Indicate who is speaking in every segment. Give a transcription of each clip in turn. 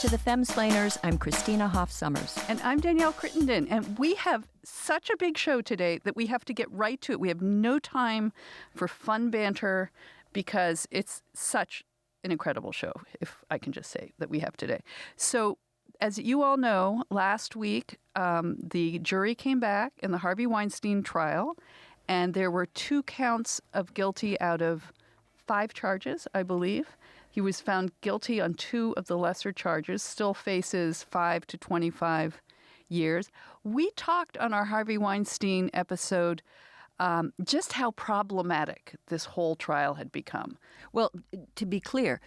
Speaker 1: to the Femsplainers. I'm Christina Hoff-Summers.
Speaker 2: And I'm Danielle Crittenden. And we have such a big show today that we have to get right to it. We have no time for fun banter because it's such an incredible show, if I can just say, that we have today. So, as you all know, last week, the jury came back in the Harvey Weinstein trial, and there were 2 counts of guilty out of 5 charges, I believe. He was found guilty on 2 of the lesser charges, still faces 5 to 25 years. We talked on our Harvey Weinstein episode just how problematic this whole trial had become.
Speaker 1: Well, to be clear,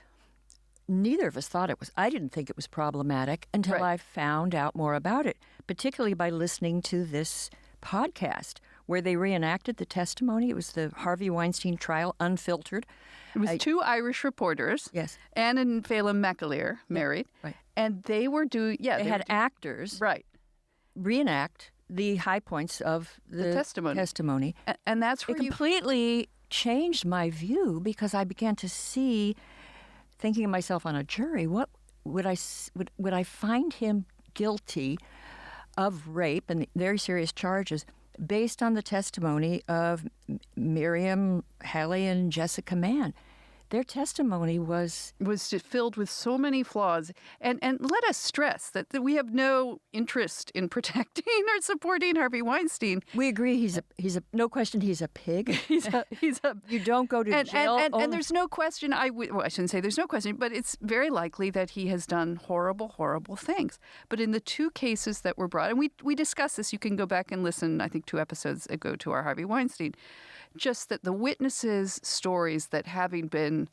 Speaker 1: neither of us thought it was. I didn't think it was problematic until I found out more about it, particularly by listening to this podcast where they reenacted the testimony. It was the Harvey Weinstein trial, unfiltered.
Speaker 2: It was 2 Irish reporters,
Speaker 1: yes,
Speaker 2: Anne and Phelim McAleer, married,
Speaker 1: right,
Speaker 2: and they were doing,
Speaker 1: they had actors,
Speaker 2: right,
Speaker 1: reenact the high points of the testimony.
Speaker 2: And that's where
Speaker 1: it completely changed my view because I began to see, thinking of myself on a jury, what would I find him guilty of rape and very serious charges based on the testimony of Miriam, Hallie, and Jessica Mann. Their testimony was
Speaker 2: filled with so many flaws. And let us stress that we have no interest in protecting or supporting Harvey Weinstein.
Speaker 1: We agree he's a no question he's a pig.
Speaker 2: he's a
Speaker 1: You don't go to jail.
Speaker 2: And there's no question, I shouldn't say there's no question, but it's very likely that he has done horrible, horrible things. But in the 2 cases that were brought, and we discussed this, you can go back and listen, I think 2 episodes ago to our Harvey Weinstein, just that the witnesses' stories that having been,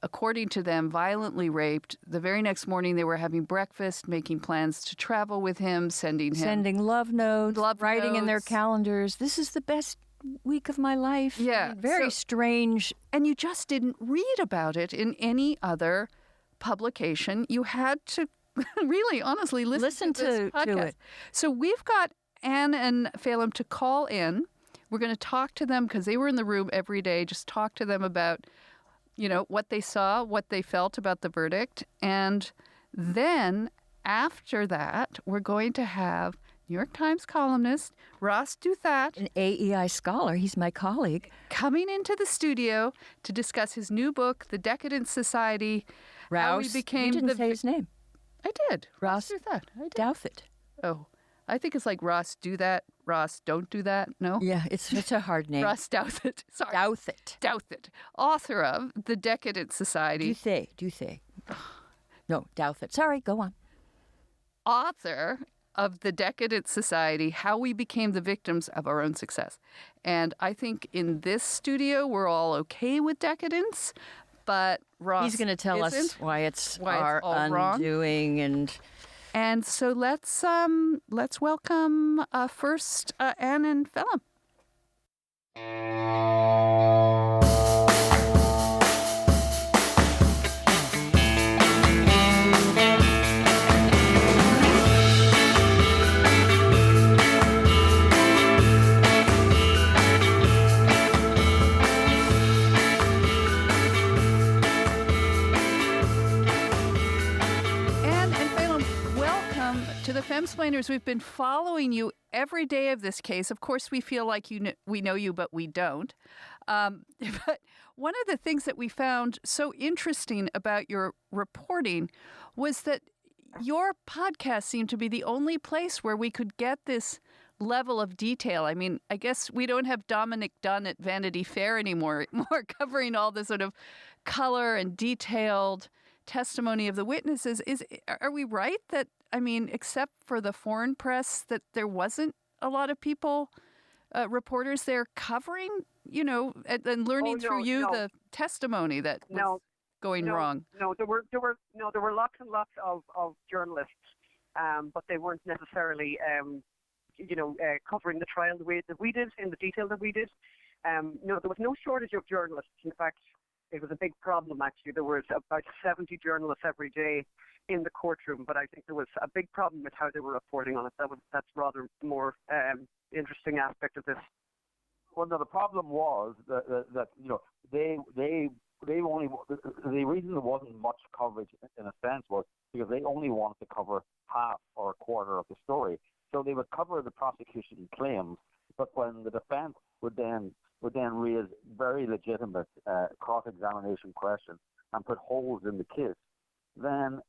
Speaker 2: according to them, violently raped, the very next morning they were having breakfast, making plans to travel with him, sending
Speaker 1: love notes, writing in their calendars, this is the best week of my life.
Speaker 2: Yeah.
Speaker 1: Very strange.
Speaker 2: And you just didn't read about it in any other publication. You had to really, honestly, listen to this podcast.
Speaker 1: It.
Speaker 2: So we've got Anne and Phelim to call in. We're going to talk to them because they were in the room every day, just talk to them about, what they saw, what they felt about the verdict. And then after that, we're going to have New York Times columnist Ross Douthat,
Speaker 1: an AEI scholar, he's my colleague,
Speaker 2: coming into the studio to discuss his new book, The Decadent Society.
Speaker 1: Ross, you didn't say his name.
Speaker 2: I did.
Speaker 1: Ross
Speaker 2: Douthat.
Speaker 1: Douthat.
Speaker 2: Oh, I think it's like Ross do that, Ross don't do that. No?
Speaker 1: Yeah, it's a hard name.
Speaker 2: Ross Douthat. Sorry.
Speaker 1: Douthat.
Speaker 2: Author of The Decadent Society.
Speaker 1: Douthat. No, Douthat. Sorry, go on.
Speaker 2: Author of The Decadent Society, How We Became the Victims of Our Own Success. And I think in this studio, we're all okay with decadence, but Ross
Speaker 1: He's going to tell us why it's our undoing.
Speaker 2: And so let's welcome first Anne and Phelim. To the Femsplainers, we've been following you every day of this case. Of course, we feel like we know you, but we don't. But one of the things that we found so interesting about your reporting was that your podcast seemed to be the only place where we could get this level of detail. I mean, I guess we don't have Dominic Dunn at Vanity Fair anymore, more covering all the sort of color and detailed testimony of the witnesses. Are we right that, I mean, except for the foreign press, that there wasn't a lot of people, reporters there covering, and learning through the testimony that was going wrong?
Speaker 3: No, there were lots and lots of journalists, but they weren't necessarily, covering the trial the way that we did, in the detail that we did. No, there was no shortage of journalists. In fact, it was a big problem, actually. There was about 70 journalists every day in the courtroom, but I think there was a big problem with how they were reporting on it. That's rather more interesting aspect of this.
Speaker 4: Well, no, the problem was that they only, the reason there wasn't much coverage in a sense was because they only question and put holes in the case, then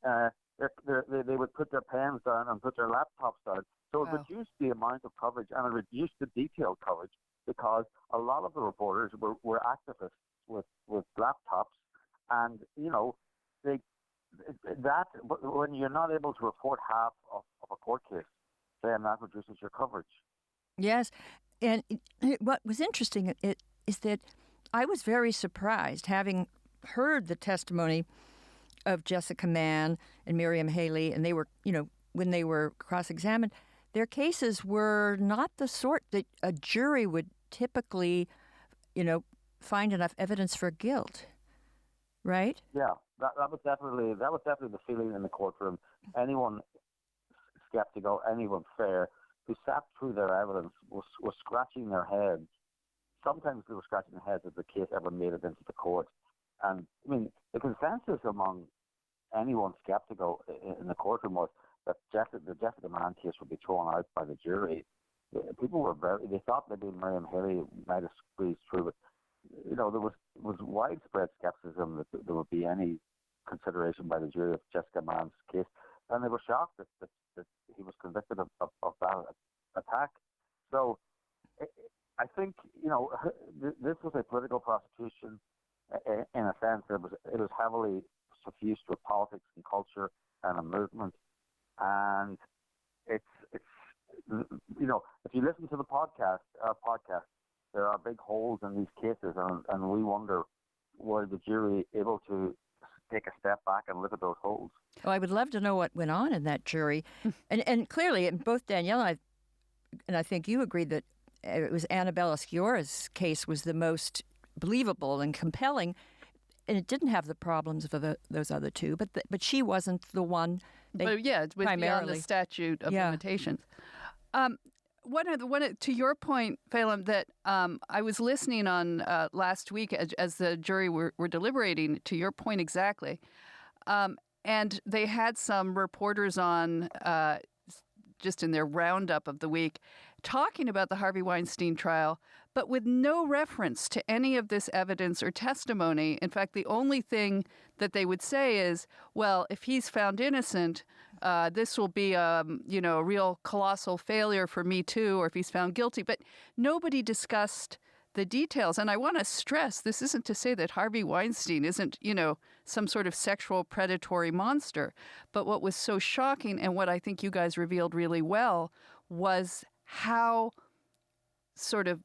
Speaker 4: they would put their pens down and put their laptops down. So it reduced the amount of coverage and it reduced the detailed coverage because a lot of the reporters were activists with laptops, and when you're not able to report half of a court case, then that reduces your coverage.
Speaker 1: Yes, and what was interesting is that I was very surprised, having heard the testimony of Jessica Mann and Miriam Haley, and they were, when they were cross-examined, their cases were not the sort that a jury would typically, find enough evidence for guilt, right?
Speaker 4: Yeah, that was definitely the feeling in the courtroom. Anyone skeptical, anyone fair, who sat through their evidence was scratching their heads. Sometimes they were scratching their heads if the case ever made it into the court. And I mean, the consensus among anyone skeptical in the courtroom was that the Jessica Mann case would be thrown out by the jury. People they thought maybe Miriam Haley might have squeezed through, but there was widespread skepticism that there would be any consideration by the jury of Jessica Mann's case, and they were shocked that he was convicted of that attack. So I think this was a political prosecution in a sense. It was heavily suffused with politics and culture and a movement, and it's if you listen to our podcast, there are big holes in these cases, and we wonder, were the jury able to take a step back and look at those holes?
Speaker 1: Oh, I would love to know what went on in that jury. and clearly, both Danielle and I think you agreed that it was Annabella Sciorra's case was the most believable and compelling, and it didn't have the problems of those other two, but she wasn't the one.
Speaker 2: But yeah, it was beyond the statute of limitations. To your point, Phelim, that I was listening on last week as the jury were deliberating, to your point exactly, and they had some reporters on just in their roundup of the week talking about the Harvey Weinstein trial, but with no reference to any of this evidence or testimony. In fact, the only thing that they would say is, well, if he's found innocent, this will be a real colossal failure for Me Too, or if he's found guilty. But nobody discussed the details. And I want to stress, this isn't to say that Harvey Weinstein isn't, some sort of sexual predatory monster. But what was so shocking, and what I think you guys revealed really well, was how sort of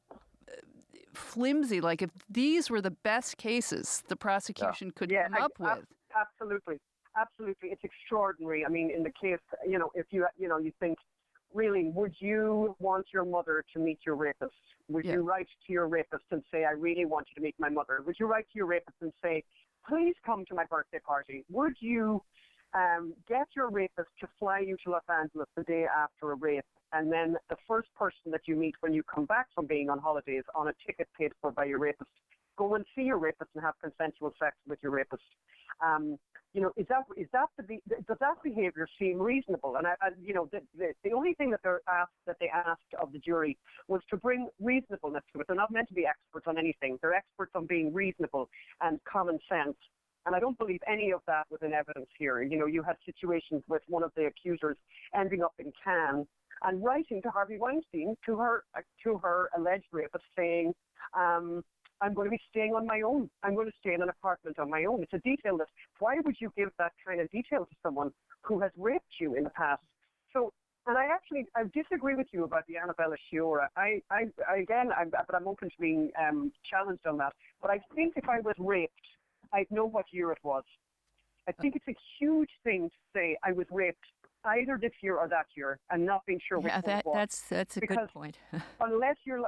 Speaker 2: flimsy, like if these were the best cases the prosecution could come up with.
Speaker 3: Absolutely. It's extraordinary. I mean, in the case, if you think, really, would you want your mother to meet your rapist? Would you write to your rapist and say, I really want you to meet my mother? Would you write to your rapist and say, please come to my birthday party? Would you get your rapist to fly you to Los Angeles the day after a rape, and then the first person that you meet when you come back from being on holidays on a ticket paid for by your rapist, go and see your rapist and have consensual sex with your rapist? Does that behavior seem reasonable? And the only thing that they asked of the jury was to bring reasonableness to it. They're not meant to be experts on anything. They're experts on being reasonable and common sense. And I don't believe any of that was in evidence here. You had situations with one of the accusers ending up in Cannes and writing to Harvey Weinstein, to her alleged rapist, saying, I'm going to be staying on my own. I'm going to stay in an apartment on my own. It's a detail list. Why would you give that kind of detail to someone who has raped you in the past? So, and I disagree with you about the Annabella Sciorra. But I'm open to being challenged on that. But I think if I was raped, I'd know what year it was. I think it's a huge thing to say I was raped either this year or that year, and not being sure which one it was.
Speaker 1: That's a good point.
Speaker 3: unless you're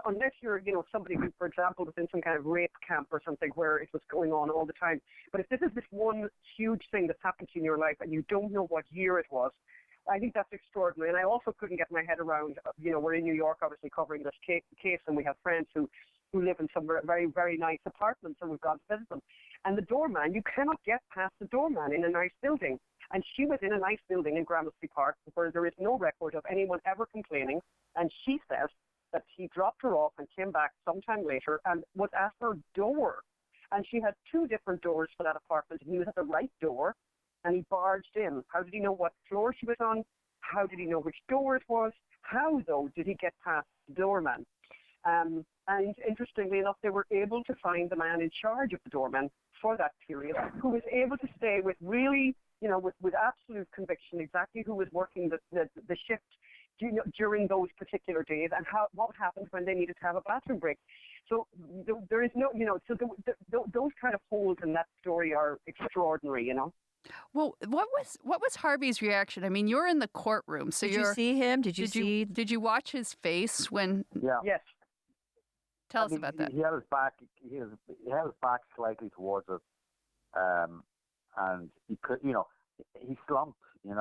Speaker 3: somebody who, for example, was in some kind of rape camp or something where it was going on all the time. But if this is this one huge thing that's happened to you in your life and you don't know what year it was, I think that's extraordinary. And I also couldn't get my head around, we're in New York obviously covering this case, and we have friends who live in some very, very nice apartments, and we've gone to visit them. And the doorman, you cannot get past the doorman in a nice building. And she was in a nice building in Gramercy Park where there is no record of anyone ever complaining. And she says that he dropped her off and came back sometime later and was at her door. And she had 2 different doors for that apartment, and he was at the right door, and he barged in. How did he know what floor she was on? How did he know which door it was? How, though, did he get past the doorman? And interestingly enough, they were able to find the man in charge of the doorman for that period, who was able to stay with really, with absolute conviction exactly who was working the shift during those particular days, and what happened when they needed to have a bathroom break. So there is no, those kind of holes in that story are extraordinary,
Speaker 2: Well, what was Harvey's reaction? I mean, you're in the courtroom, so
Speaker 1: did you see him? Did you
Speaker 2: watch his face when?
Speaker 4: Yeah.
Speaker 3: Yes.
Speaker 2: Tell us about that.
Speaker 4: He had his back. He had his back slightly towards us, and he could, he slumped, and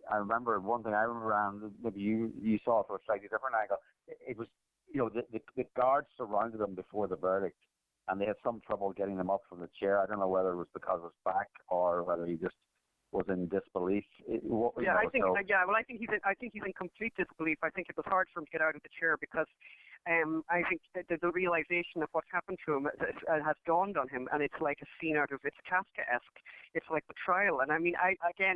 Speaker 4: I remember one thing. I remember around, maybe you saw it from a slightly different angle. It was, the guards surrounded him before the verdict, and they had some trouble getting him up from the chair. I don't know whether it was because of his back or whether he just was in disbelief.
Speaker 3: I think he's in complete disbelief. I think it was hard for him to get out of the chair because I think the realization of what's happened to him has dawned on him, and it's like a scene out of, it's Kafkaesque. It's like the trial. And I mean,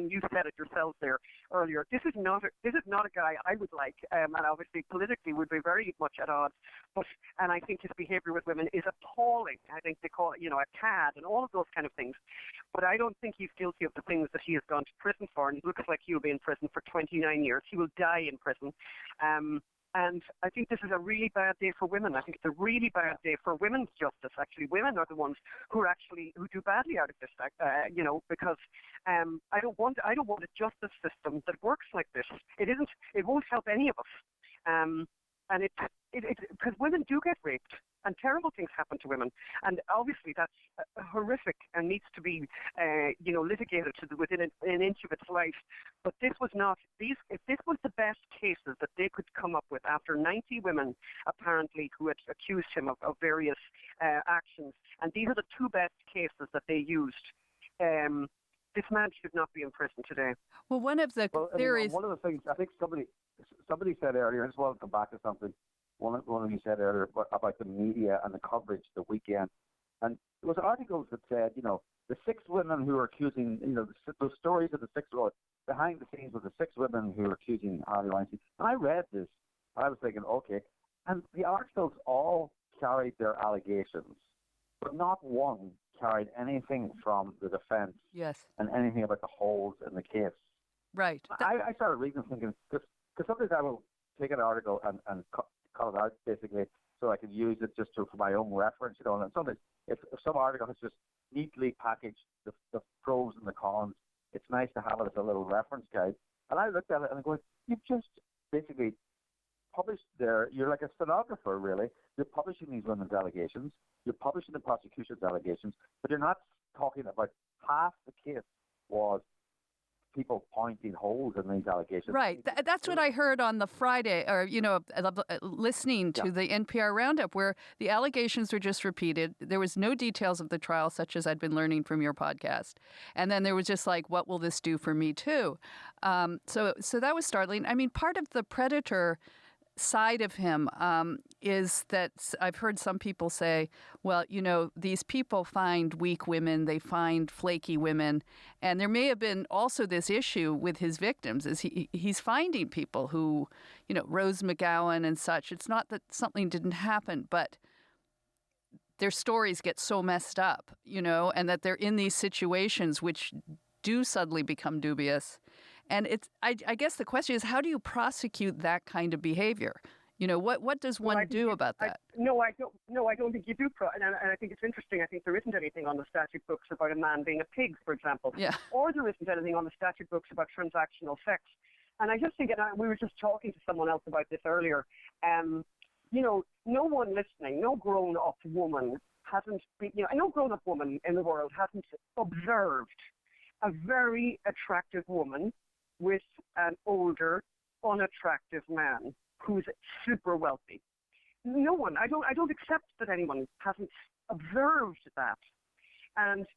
Speaker 3: you said it yourself there earlier. This is not a guy I would like, and obviously politically would be very much at odds. And I think his behavior with women is appalling. I think they call it, a cad and all of those kind of things. But I don't think he's guilty of the things that he has gone to prison for, and it looks like he'll be in prison for 29 years. He will die in prison. And I think this is a really bad day for women. I think it's a really bad day for women's justice. Actually, women are the ones who do badly out of this, because I don't want a justice system that works like this. It won't help any of us. And because women do get raped, and terrible things happen to women, and obviously that's horrific and needs to be, litigated within an inch of its life. But this was not if this was the best cases that they could come up with after 90 women apparently who had accused him of various actions, and these are the 2 best cases that they used. This man should not be in prison today.
Speaker 2: Well, one of the theories.
Speaker 4: One of the things I think somebody said earlier. I just want to come back to something. One of you said earlier about the media and the coverage the weekend, and there was articles that said, the 6 women who are accusing, those stories of the 6 behind the scenes with the 6 women who are accusing Harvey Weinstein. And I read this, and I was thinking, okay, and the articles all carried their allegations, but not one carried anything from the defense.
Speaker 2: Yes.
Speaker 4: And anything about the holes in the case.
Speaker 2: Right.
Speaker 4: I started reading thinking, because sometimes I will take an article and cut it out basically so I can use it just for my own reference, and sometimes if some article has just neatly packaged the pros and the cons, it's nice to have it as a little reference guide. And I looked at it and I'm going, you've just basically published you're like a stenographer really. You're publishing these women's allegations, you're publishing the prosecution's allegations, but you're not talking about half the case was people pointing holes in these allegations.
Speaker 2: Right. That's what I heard on the Friday, or, listening to the NPR Roundup, where the allegations were just repeated. There was no details of the trial, such as I'd been learning from your podcast. And then there was just like, what will this do for me too? So that was startling. I mean, part of the predator side of him is that I've heard some people say, well, these people find weak women, they find flaky women, and there may have been also this issue with his victims is he's finding people who, Rose McGowan and such. It's not that something didn't happen, but their stories get so messed up, and that they're in these situations which do suddenly become dubious. And I guess the question is, how do you prosecute that kind of behavior? What does one do about that?
Speaker 3: I don't think you do. And I think it's interesting. I think there isn't anything on the statute books about a man being a pig, for example.
Speaker 2: Yeah.
Speaker 3: Or there isn't anything on the statute books about transactional sex. And I just think, and we were just talking to someone else about this earlier, no one listening, no grown-up woman hasn't been, no grown-up woman in the world hasn't observed a very attractive woman with an older, unattractive man who's super wealthy. No one. I don't accept that anyone hasn't observed that. And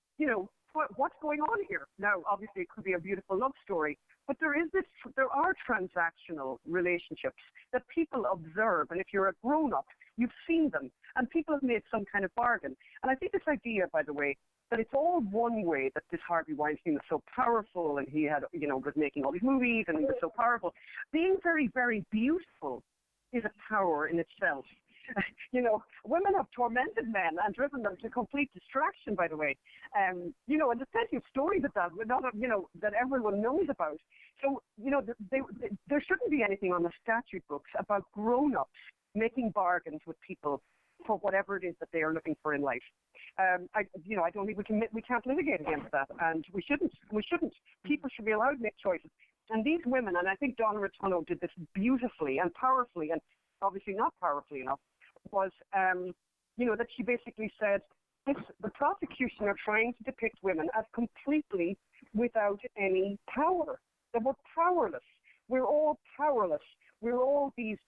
Speaker 3: what's going on here? Now, obviously, it could be a beautiful love story, but there are transactional relationships that people observe. And if you're a grown-up, You've seen them, and people have made some kind of bargain. And I think this idea, by the way, that it's all one way, that this Harvey Weinstein was so powerful and he had, was making all these movies and he was so powerful. Being very, very beautiful is a power in itself. Women have tormented men and driven them to complete distraction, by the way. And there's plenty of stories of that, that everyone knows about. So, there shouldn't be anything on the statute books about grown-ups making bargains with people for whatever it is that they are looking for in life. I don't think we can't litigate against that, and we shouldn't. People should be allowed to make choices. And these women, and I think Donna Rotunno did this beautifully and powerfully, and obviously not powerfully enough, was, that she basically said, the prosecution are trying to depict women as completely without any power. That we're powerless. We're all powerless. We're all these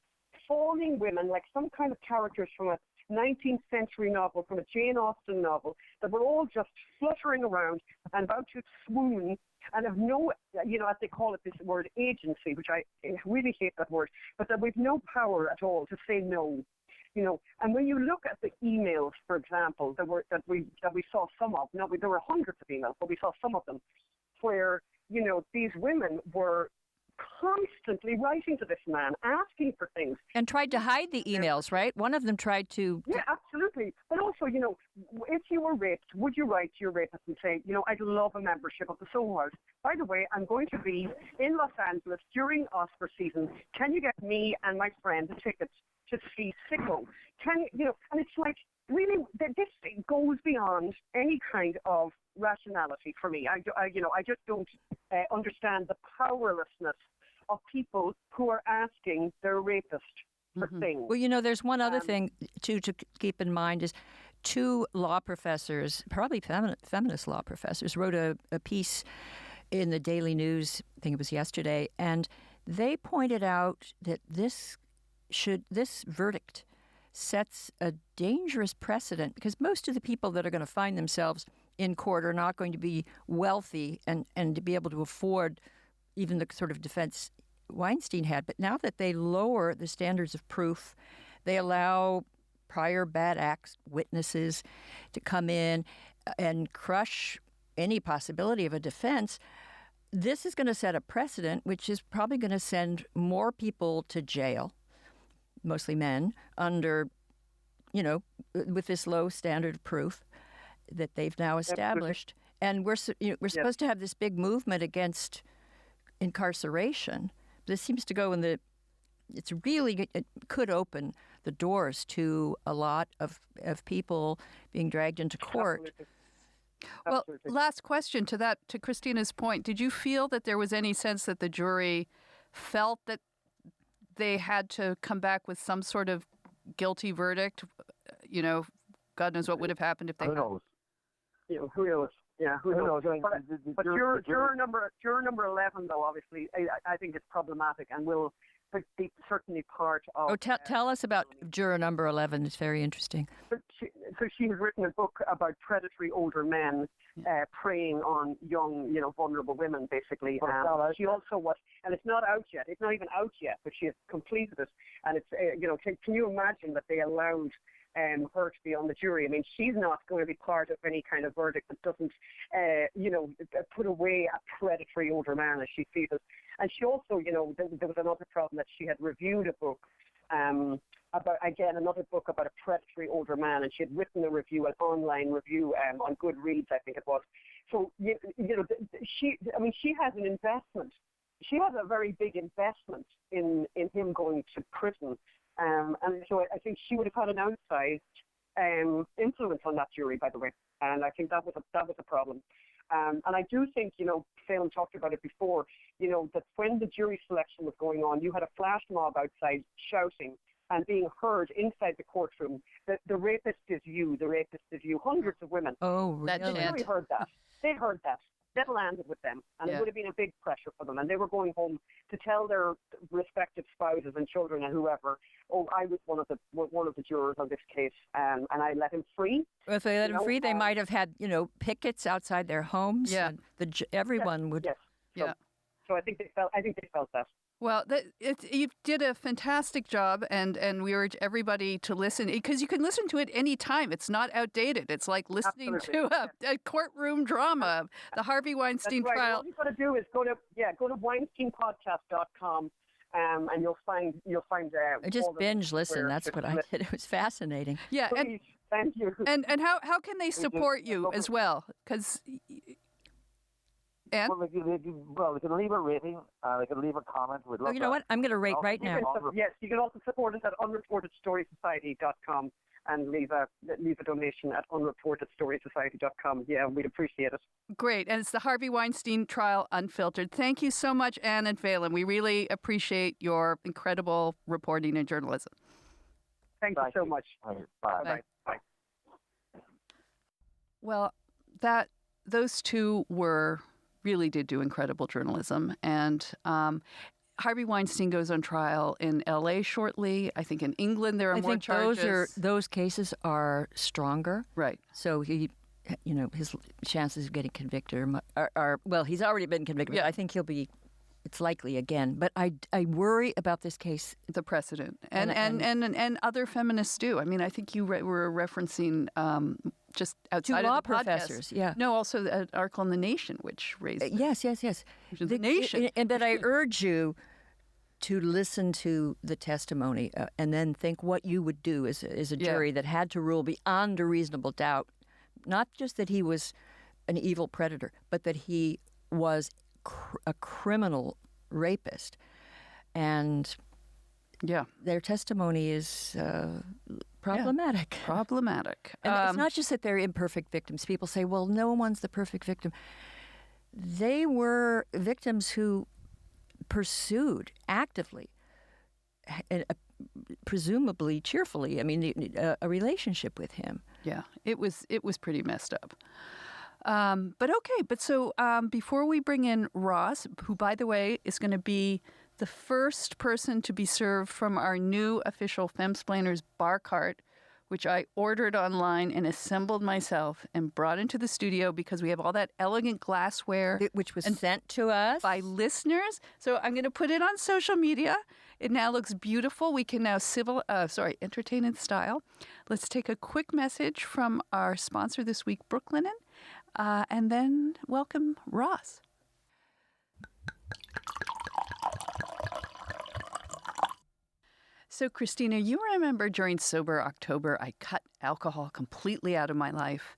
Speaker 3: fawning women, like some kind of characters from a 19th century novel, from a Jane Austen novel, that we're all just fluttering around and about to swoon and have no, as they call it, this word agency, which I really hate that word, but that we've no power at all to say no. And when you look at the emails, for example, that we saw some of, there were hundreds of emails, but we saw some of them, where, these women were constantly writing to this man, asking for things.
Speaker 1: And tried to hide the emails, right? One of them tried to...
Speaker 3: Yeah, absolutely. But also, if you were raped, would you write to your rapist and say, I'd love a membership of the Soho House. By the way, I'm going to be in Los Angeles during Oscar season. Can you get me and my friend the tickets to see Sicko? And it's like, really, this goes beyond any kind of rationality for me. I just don't understand the powerlessness of people who are asking their rapist for things.
Speaker 1: Well, there's one other thing, too, to keep in mind is two law professors, probably feminist law professors, wrote a piece in the Daily News, I think it was yesterday, and they pointed out that this verdict sets a dangerous precedent, because most of the people that are going to find themselves in court are not going to be wealthy and to be able to afford even the sort of defense Weinstein had. But now that they lower the standards of proof, they allow prior bad acts witnesses to come in and crush any possibility of a defense. This is going to set a precedent, which is probably going to send more people to jail, mostly men, under, with this low standard of proof that they've now established. And we're supposed to have this big movement against incarceration. This seems to go it could open the doors to a lot of people being dragged into court.
Speaker 3: Absolutely.
Speaker 2: Well, last question to Christina's point. Did you feel that there was any sense that the jury felt that they had to come back with some sort of guilty verdict? God knows what would have happened if they...
Speaker 4: Who knows?
Speaker 3: Who knows? Yeah, who knows? But juror number 11, though, obviously, I think it's problematic and will be certainly part of...
Speaker 1: Oh, tell us about juror number 11. It's very interesting.
Speaker 3: So she has written a book about predatory older men preying on young, vulnerable women, basically. She also was, and it's not out yet. It's not even out yet, but she has completed it. And it's, can you imagine that they allowed her to be on the jury? I mean, she's not going to be part of any kind of verdict that doesn't, put away a predatory older man as she sees it. And she also, there was another problem that she had reviewed a book about, again, another book about a predatory older man, and she had written a review, an online review on Goodreads, I think it was. So, she has an investment. She has a very big investment in him going to prison. And so I think she would have had an outsized influence on that jury, by the way. And I think that was a problem. And I do think, Phelim talked about it before, that when the jury selection was going on, you had a flash mob outside shouting and being heard inside the courtroom that the rapist is you, the rapist is you. Hundreds of women.
Speaker 1: Oh, really?
Speaker 3: The jury heard that. They heard that. That landed with them, and it would have been a big pressure for them. And they were going home to tell their respective spouses and children and whoever, "Oh, I was one of the jurors on this case, and I let him free."
Speaker 1: Well, if they let him free, they might have had pickets outside their homes.
Speaker 2: Yeah,
Speaker 1: and everyone would.
Speaker 3: Yes.
Speaker 2: Yeah.
Speaker 3: So I think they felt that.
Speaker 2: Well, you did a fantastic job, and we urge everybody to listen, because you can listen to it any time. It's not outdated. It's like listening
Speaker 3: Absolutely.
Speaker 2: to a courtroom drama, the Harvey Weinstein
Speaker 3: That's right.
Speaker 2: trial.
Speaker 3: All you've got to do is go to WeinsteinPodcast.com, and you'll find
Speaker 1: I just
Speaker 3: all the
Speaker 1: binge listen.
Speaker 3: where
Speaker 1: That's
Speaker 3: to
Speaker 1: what I
Speaker 3: listen.
Speaker 1: did. It was fascinating.
Speaker 2: Yeah,
Speaker 3: Please, thank you.
Speaker 2: and how can they support you as well? Because
Speaker 4: Well, they can leave a rating. They can leave a comment. We'd love
Speaker 1: Oh, you know
Speaker 4: that.
Speaker 1: what? I'm going to rate right now.
Speaker 3: Yes, you can also support us at unreportedstoriesociety.com and leave a donation at unreportedstoriesociety.com. Yeah, we'd appreciate it.
Speaker 2: great, and it's the Harvey Weinstein trial unfiltered. Thank you so much, Anne and Phelim. We really appreciate your incredible reporting and journalism.
Speaker 3: Thank you so much.
Speaker 4: Bye.
Speaker 3: Bye. Bye.
Speaker 2: Well, those two really did do incredible journalism, and Harvey Weinstein goes on trial in L.A. shortly. I think in England there are more charges.
Speaker 1: Those cases are stronger.
Speaker 2: Right.
Speaker 1: So his chances of getting convicted are well, he's already been convicted.
Speaker 2: Yeah.
Speaker 1: But I think it's likely again. But I worry about this case.
Speaker 2: The precedent, and other feminists do. I mean, I think you were referencing just outside
Speaker 1: Two law
Speaker 2: of the podcast.
Speaker 1: professors, yeah.
Speaker 2: No, also an article in The Nation, which raised
Speaker 1: Yes.
Speaker 2: The Nation.
Speaker 1: But I urge you to listen to the testimony and then think what you would do as a jury that had to rule beyond a reasonable doubt, not just that he was an evil predator, but that he was a criminal rapist. And their testimony is problematic.
Speaker 2: Yeah, problematic.
Speaker 1: And it's not just that they're imperfect victims. People say, well, no one's the perfect victim. They were victims who pursued actively, presumably cheerfully, a relationship with him.
Speaker 2: Yeah, it was pretty messed up. So before we bring in Ross, who, by the way, is going to be the first person to be served from our new official Femsplainers bar cart, which I ordered online and assembled myself and brought into the studio because we have all that elegant glassware.
Speaker 1: Which was sent to us.
Speaker 2: By listeners. So I'm going to put it on social media. It now looks beautiful. We can now entertain in style. Let's take a quick message from our sponsor this week, Brooklinen, and then welcome Ross. So, Christina, you remember during Sober October, I cut alcohol completely out of my life,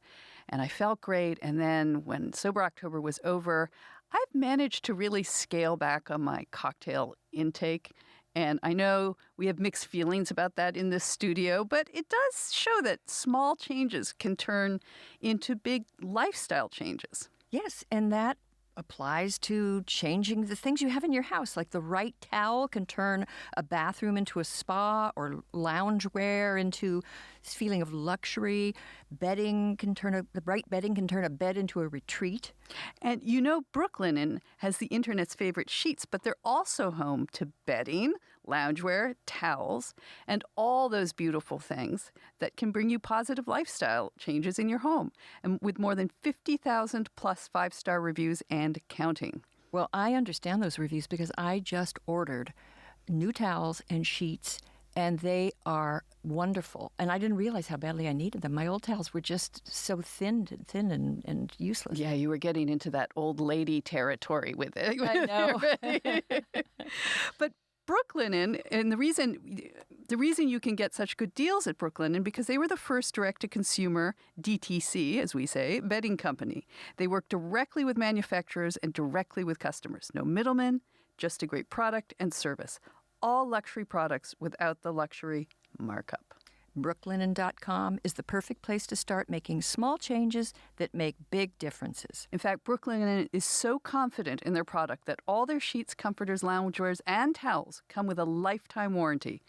Speaker 2: and I felt great. And then when Sober October was over, I've managed to really scale back on my cocktail intake. And I know we have mixed feelings about that in this studio, but it does show that small changes can turn into big lifestyle changes.
Speaker 1: Yes, and that applies to changing the things you have in your house. Like the right towel can turn a bathroom into a spa, or loungewear into this feeling of luxury. The right bedding can turn a bed into a retreat.
Speaker 2: And Brooklinen has the internet's favorite sheets, but they're also home to bedding, loungewear, towels, and all those beautiful things that can bring you positive lifestyle changes in your home. And with more than 50,000 plus 5-star reviews and counting.
Speaker 1: Well, I understand those reviews because I just ordered new towels and sheets, and they are wonderful. And I didn't realize how badly I needed them. My old towels were just so thin and useless.
Speaker 2: Yeah, you were getting into that old lady territory with it.
Speaker 1: I know.
Speaker 2: But Brooklinen, and the reason you can get such good deals at Brooklinen, because they were the first direct-to-consumer, DTC, as we say, bedding company. They work directly with manufacturers and directly with customers. No middlemen, just a great product and service. All luxury products without the luxury markup.
Speaker 1: Brooklinen.com is the perfect place to start making small changes that make big differences.
Speaker 2: In fact, Brooklinen is so confident in their product that all their sheets, comforters, loungewears, and towels come with a lifetime warranty.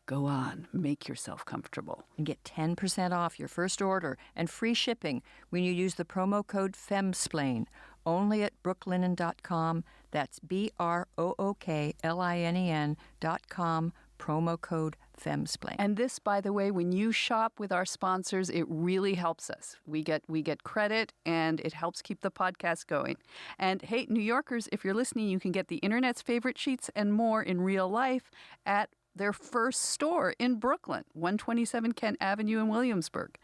Speaker 2: Go on, make yourself comfortable.
Speaker 1: And get 10% off your first order and free shipping when you use the promo code FEMSPLAIN. Only at brooklinen.com. That's BROOKLINEN.com. promo code FEMSPLAIN.
Speaker 2: And this, by the way, when you shop with our sponsors, it really helps us. We get credit, and it helps keep the podcast going. And hey, New Yorkers, if you're listening, you can get the internet's favorite sheets and more in real life at their first store in Brooklyn, 127 Kent Avenue in Williamsburg.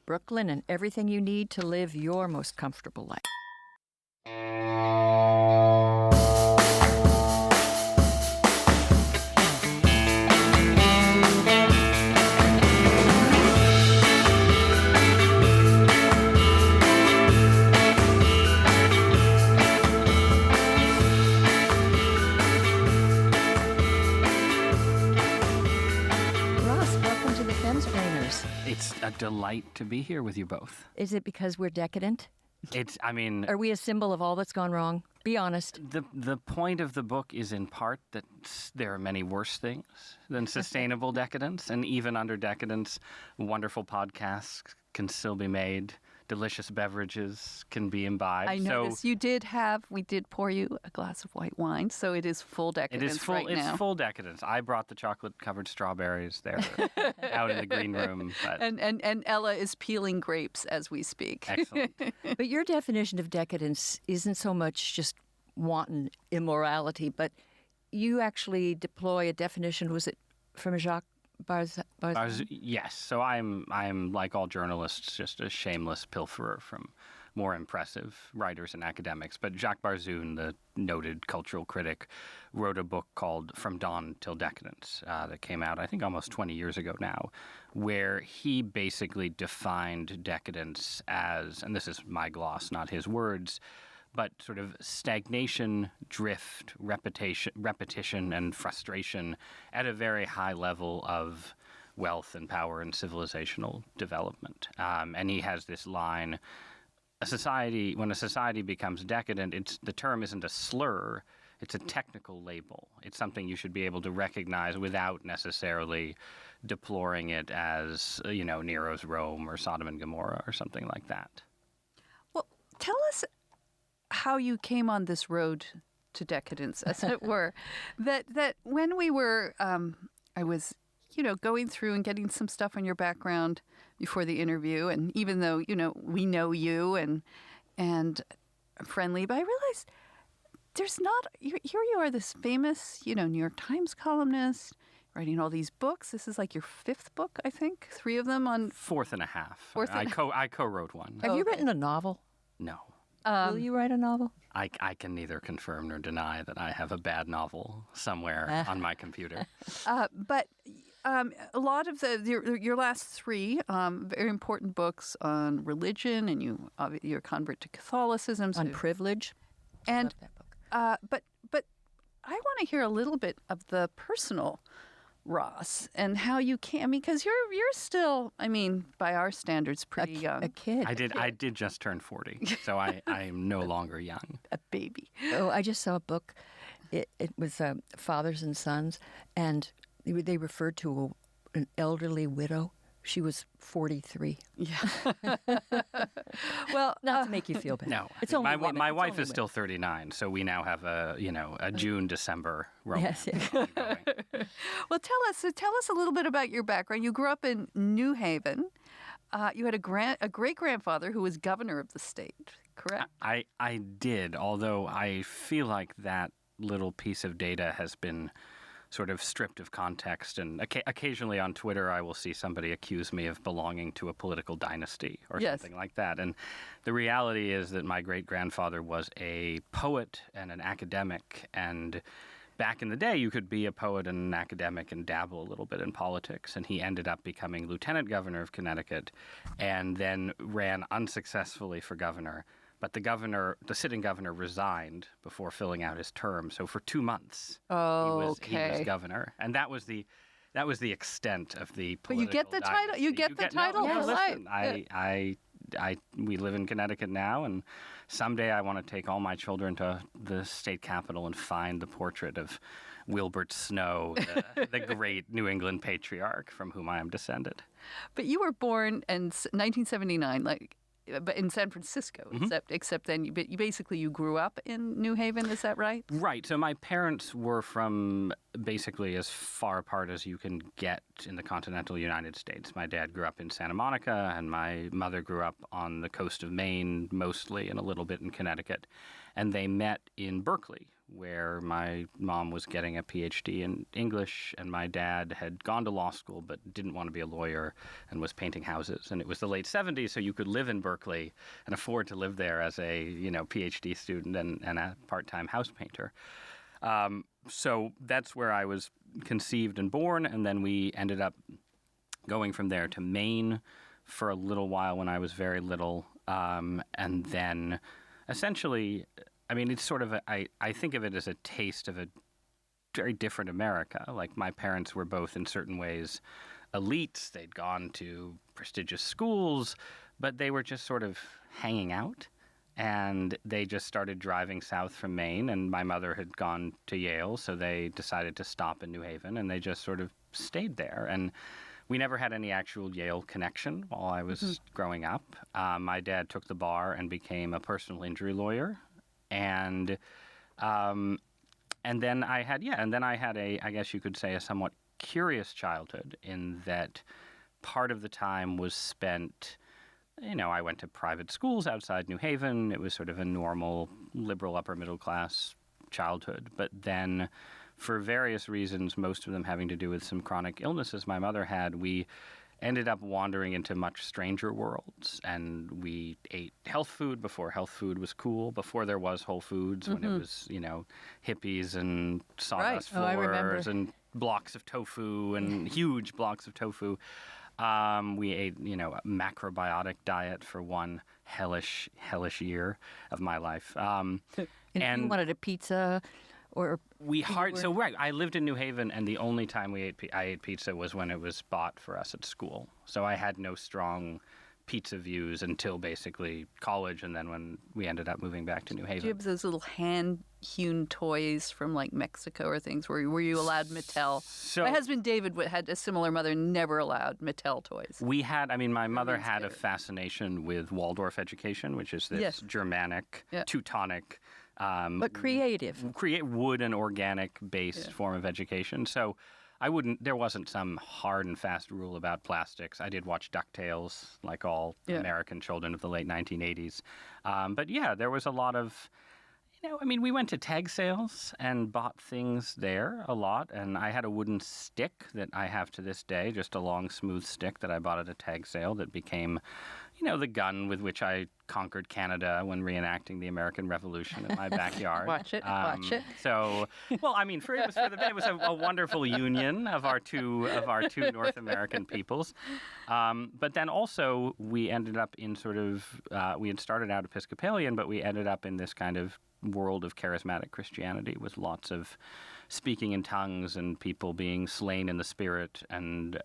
Speaker 1: Brooklyn and everything you need to live your most comfortable life.
Speaker 5: It's a delight to be here with you both.
Speaker 1: Is it because we're decadent? Are we a symbol of all that's gone wrong? Be honest.
Speaker 5: The point of the book is in part that there are many worse things than sustainable decadence, and even under decadence, wonderful podcasts can still be made. Delicious beverages can be imbibed.
Speaker 2: I noticed we did pour you a glass of white wine, so it is full decadence now.
Speaker 5: It's full decadence. I brought the chocolate-covered strawberries there out in the green room. But...
Speaker 2: And Ella is peeling grapes as we speak.
Speaker 5: Excellent.
Speaker 1: But your definition of decadence isn't so much just wanton immorality, but you actually deploy a definition, was it from Jacques Barzun?
Speaker 5: Yes. So I'm like all journalists, just a shameless pilferer from more impressive writers and academics. But Jacques Barzun, the noted cultural critic, wrote a book called From Dawn Till Decadence that came out, I think, almost 20 years ago now, where he basically defined decadence as, and this is my gloss, not his words, but sort of stagnation, drift, repetition, and frustration at a very high level of wealth and power and civilizational development. And he has this line, when a society becomes decadent, the term isn't a slur, it's a technical label. It's something you should be able to recognize without necessarily deploring it as, Nero's Rome or Sodom and Gomorrah or something like that.
Speaker 2: Well, tell us how you came on this road to decadence, as it were. That when we were, I was, going through and getting some stuff on your background before the interview, and even though we know you and I'm friendly, but I realized there's not. Here you are, this famous, New York Times columnist, writing all these books. This is like your fifth book, I think. 3 of them on
Speaker 5: fourth and a half. I co-wrote one.
Speaker 1: Have you written a novel?
Speaker 5: No.
Speaker 1: Will you write a novel?
Speaker 5: I can neither confirm nor deny that I have a bad novel somewhere on my computer.
Speaker 2: But a lot of your last 3 very important books on religion, and your convert to Catholicism,
Speaker 1: on privilege,
Speaker 2: and
Speaker 1: love that book.
Speaker 2: But I want to hear a little bit of the personal Ross and how you came. Because you're still, by our standards, pretty young.
Speaker 1: A kid.
Speaker 5: I did just turn 40, so I am no longer young.
Speaker 2: A baby.
Speaker 1: Oh, I just saw a book. It was Fathers and Sons, and they referred to an elderly widow. She was 43.
Speaker 2: Yeah.
Speaker 1: Well, not to make you feel bad.
Speaker 5: No,
Speaker 1: it's only
Speaker 5: my wife is still 39, so we now have a June-December romance.
Speaker 1: Yes.
Speaker 2: Well, tell us a little bit about your background. You grew up in New Haven. You had a great-grandfather who was governor of the state, correct?
Speaker 5: I did, although I feel like that little piece of data has been sort of stripped of context, and occasionally on Twitter I will see somebody accuse me of belonging to a political dynasty or something like that. And the reality is that my great-grandfather was a poet and an academic, and back in the day you could be a poet and an academic and dabble a little bit in politics, and he ended up becoming lieutenant governor of Connecticut and then ran unsuccessfully for governor. But the sitting governor resigned before filling out his term. So for 2 months, he was governor, and that was the extent of the political.
Speaker 2: But you get the title. You get the title.
Speaker 5: No,
Speaker 2: listen,
Speaker 5: we live in Connecticut now, and someday I want to take all my children to the state capitol and find the portrait of Wilbert Snow, the great New England patriarch from whom I am descended.
Speaker 2: But you were born in 1979, but in San Francisco, except then you basically you grew up in New Haven, is that right?
Speaker 5: Right. So my parents were from basically as far apart as you can get in the continental United States. My dad grew up in Santa Monica, and my mother grew up on the coast of Maine, mostly, and a little bit in Connecticut. And they met in Berkeley, where my mom was getting a PhD in English, and my dad had gone to law school but didn't want to be a lawyer and was painting houses. And it was the late 70s, so you could live in Berkeley and afford to live there as a PhD student and a part-time house painter. So that's where I was conceived and born, and then we ended up going from there to Maine for a little while when I was very little, and then essentially, I mean, it's sort of I think of it as a taste of a very different America. Like, my parents were both in certain ways elites. They'd gone to prestigious schools, but they were just sort of hanging out. And they just started driving south from Maine, and my mother had gone to Yale, so they decided to stop in New Haven, and they just sort of stayed there. And we never had any actual Yale connection while I was growing up. My dad took the bar and became a personal injury lawyer, and then I had I guess you could say, a somewhat curious childhood, in that part of the time was spent. I went to private schools outside New Haven. It was sort of a normal, liberal, upper middle class childhood. But then, for various reasons, most of them having to do with some chronic illnesses my mother had, we ended up wandering into much stranger worlds. And we ate health food before health food was cool, before there was Whole Foods, when it was, hippies and sawdust floors and blocks of tofu and huge blocks of tofu. We ate, a macrobiotic diet for one hellish year of my life.
Speaker 1: And you wanted a pizza, or
Speaker 5: I lived in New Haven, and the only time I ate pizza was when it was bought for us at school. So I had no strong pizza views until basically college, and then when we ended up moving back to New Haven.
Speaker 2: Do you have those little hand-hewn toys from like Mexico or things? Were you allowed Mattel?
Speaker 5: So,
Speaker 2: my husband David had a similar mother, never allowed Mattel toys.
Speaker 5: My mother had a fascination with Waldorf education, which is this Germanic, Teutonic,
Speaker 1: but creative,
Speaker 5: wood and organic based form of education. So there wasn't some hard and fast rule about plastics. I did watch DuckTales, like all American children of the late 1980s. But there was a lot of, we went to tag sales and bought things there a lot. And I had a wooden stick that I have to this day, just a long, smooth stick that I bought at a tag sale that became, the gun with which I conquered Canada when reenacting the American Revolution in my backyard.
Speaker 2: Watch it.
Speaker 5: So, it was a wonderful union of our two North American peoples. But then also we ended up in we had started out Episcopalian, but we ended up in this kind of world of charismatic Christianity with lots of speaking in tongues and people being slain in the Spirit, and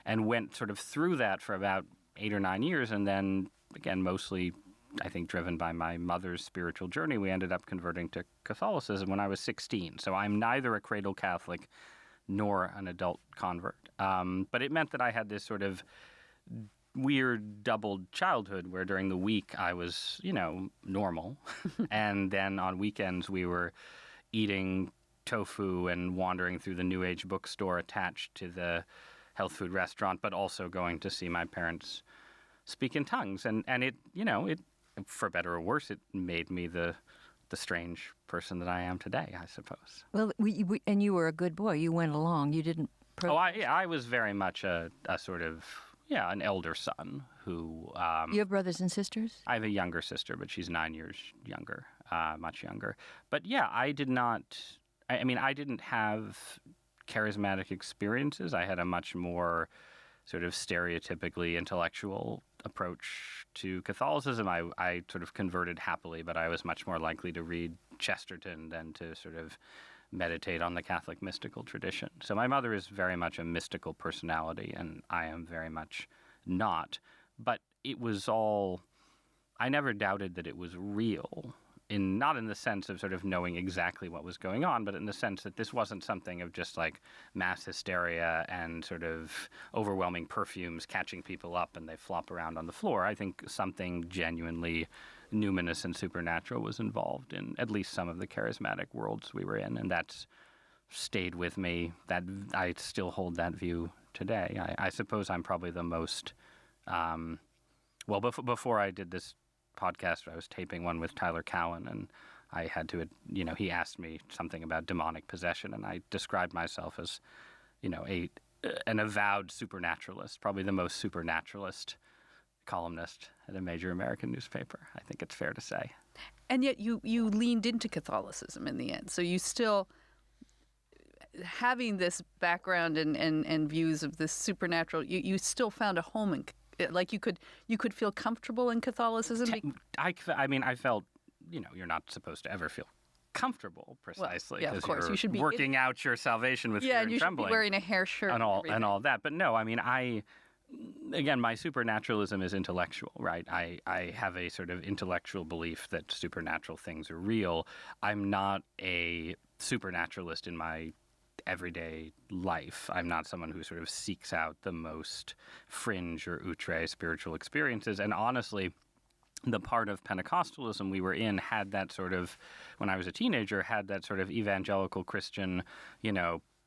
Speaker 5: went sort of through that for about 8 or 9 years, and then again, mostly, I think, driven by my mother's spiritual journey, we ended up converting to Catholicism when I was 16. So I'm neither a cradle Catholic nor an adult convert. But it meant that I had this sort of weird doubled childhood where during the week I was, normal. And then on weekends we were eating tofu and wandering through the New Age bookstore attached to the health food restaurant, but also going to see my parents speak in tongues. And it, for better or worse, it made me the strange person that I am today, I suppose.
Speaker 1: Well, and you were a good boy. You went along. You didn't...
Speaker 5: I was very much a sort of, an elder son who...
Speaker 1: You have brothers and sisters?
Speaker 5: I have a younger sister, but she's 9 years younger, much younger. But I did not... I didn't have charismatic experiences. I had a much more sort of stereotypically intellectual approach to Catholicism. I sort of converted happily, but I was much more likely to read Chesterton than to sort of meditate on the Catholic mystical tradition. So my mother is very much a mystical personality, and I am very much not. But it was all... I never doubted that it was real. not in the sense of sort of knowing exactly what was going on, but in the sense that this wasn't something of just like mass hysteria and sort of overwhelming perfumes catching people up and they flop around on the floor. I think something genuinely numinous and supernatural was involved in at least some of the charismatic worlds we were in, and that's stayed with me. That I still hold that view today. I suppose I'm probably the most before I did this podcast, I was taping one with Tyler Cowen, and I had to, he asked me something about demonic possession, and I described myself as, an avowed supernaturalist, probably the most supernaturalist columnist at a major American newspaper. I think it's fair to say.
Speaker 2: And yet you leaned into Catholicism in the end. So you still, having this background and views of this supernatural, you still found a home in, like you could feel comfortable in Catholicism.
Speaker 5: I felt, you're not supposed to ever feel comfortable precisely because
Speaker 2: you should be
Speaker 5: working out your salvation with fear and
Speaker 2: you
Speaker 5: trembling.
Speaker 2: Should be wearing a hair shirt
Speaker 5: and all that. But no, again, my supernaturalism is intellectual, right? I have a sort of intellectual belief that supernatural things are real. I'm not a supernaturalist in my everyday life. I'm not someone who sort of seeks out the most fringe or outre spiritual experiences. And honestly, the part of Pentecostalism we were in had that sort of, when I was a teenager, had that sort of evangelical Christian,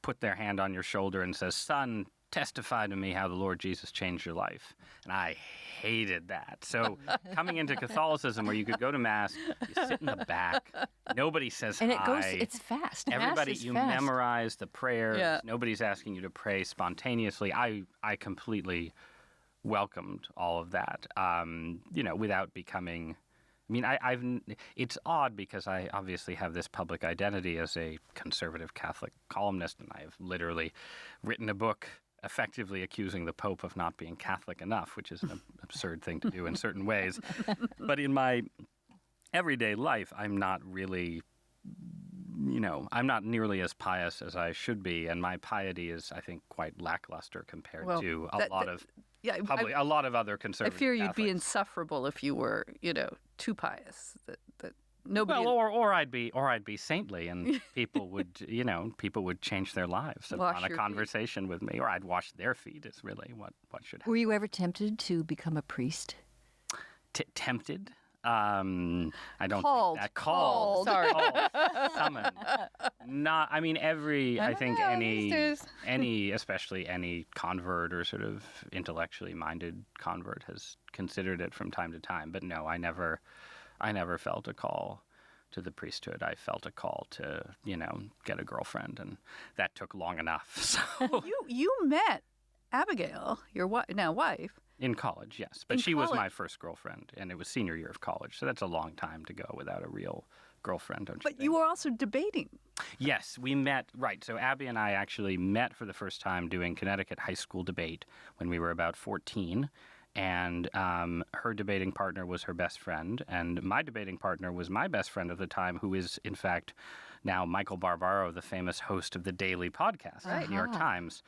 Speaker 5: put their hand on your shoulder and says, son, testify to me how the Lord Jesus changed your life. And I hated that. So coming into Catholicism, where you could go to Mass, you sit in the back, nobody says
Speaker 1: and
Speaker 5: hi.
Speaker 1: It's fast.
Speaker 5: Everybody,
Speaker 1: Mass is
Speaker 5: you
Speaker 1: fast.
Speaker 5: memorize the prayers.
Speaker 2: Yeah. Nobody's
Speaker 5: asking you to pray spontaneously. I completely welcomed all of that, without becoming... it's odd because I obviously have this public identity as a conservative Catholic columnist, and I have literally written a book effectively accusing the Pope of not being Catholic enough, which is an absurd thing to do in certain ways. But in my everyday life, I'm not really, I'm not nearly as pious as I should be, and my piety is, I think, quite lackluster compared to a lot of other conservative
Speaker 2: I fear you'd
Speaker 5: Catholics.
Speaker 2: be insufferable if you were, too pious. That nobody.
Speaker 5: Well, or I'd be saintly, and people would change their lives on a conversation with me, or I'd wash their feet. Is really what should happen.
Speaker 1: Were you ever tempted to become a priest?
Speaker 5: Tempted? I don't
Speaker 2: Called.
Speaker 5: think that called.
Speaker 2: Sorry.
Speaker 5: Summoned. Not. I think especially any convert or sort of intellectually minded convert has considered it from time to time. But no, I never felt a call to the priesthood. I felt a call to, get a girlfriend, and that took long enough. So
Speaker 2: You met Abigail, your wife.
Speaker 5: in college, yes. But she was my first girlfriend, and it was senior year of college. So that's a long time to go without a real girlfriend, don't you think?
Speaker 2: But you were also debating.
Speaker 5: Yes, we met, right. So Abby and I actually met for the first time doing Connecticut high school debate when we were about 14. And her debating partner was her best friend. And my debating partner was my best friend at the time, who is, in fact, now Michael Barbaro, the famous host of the Daily podcast at the New York Times.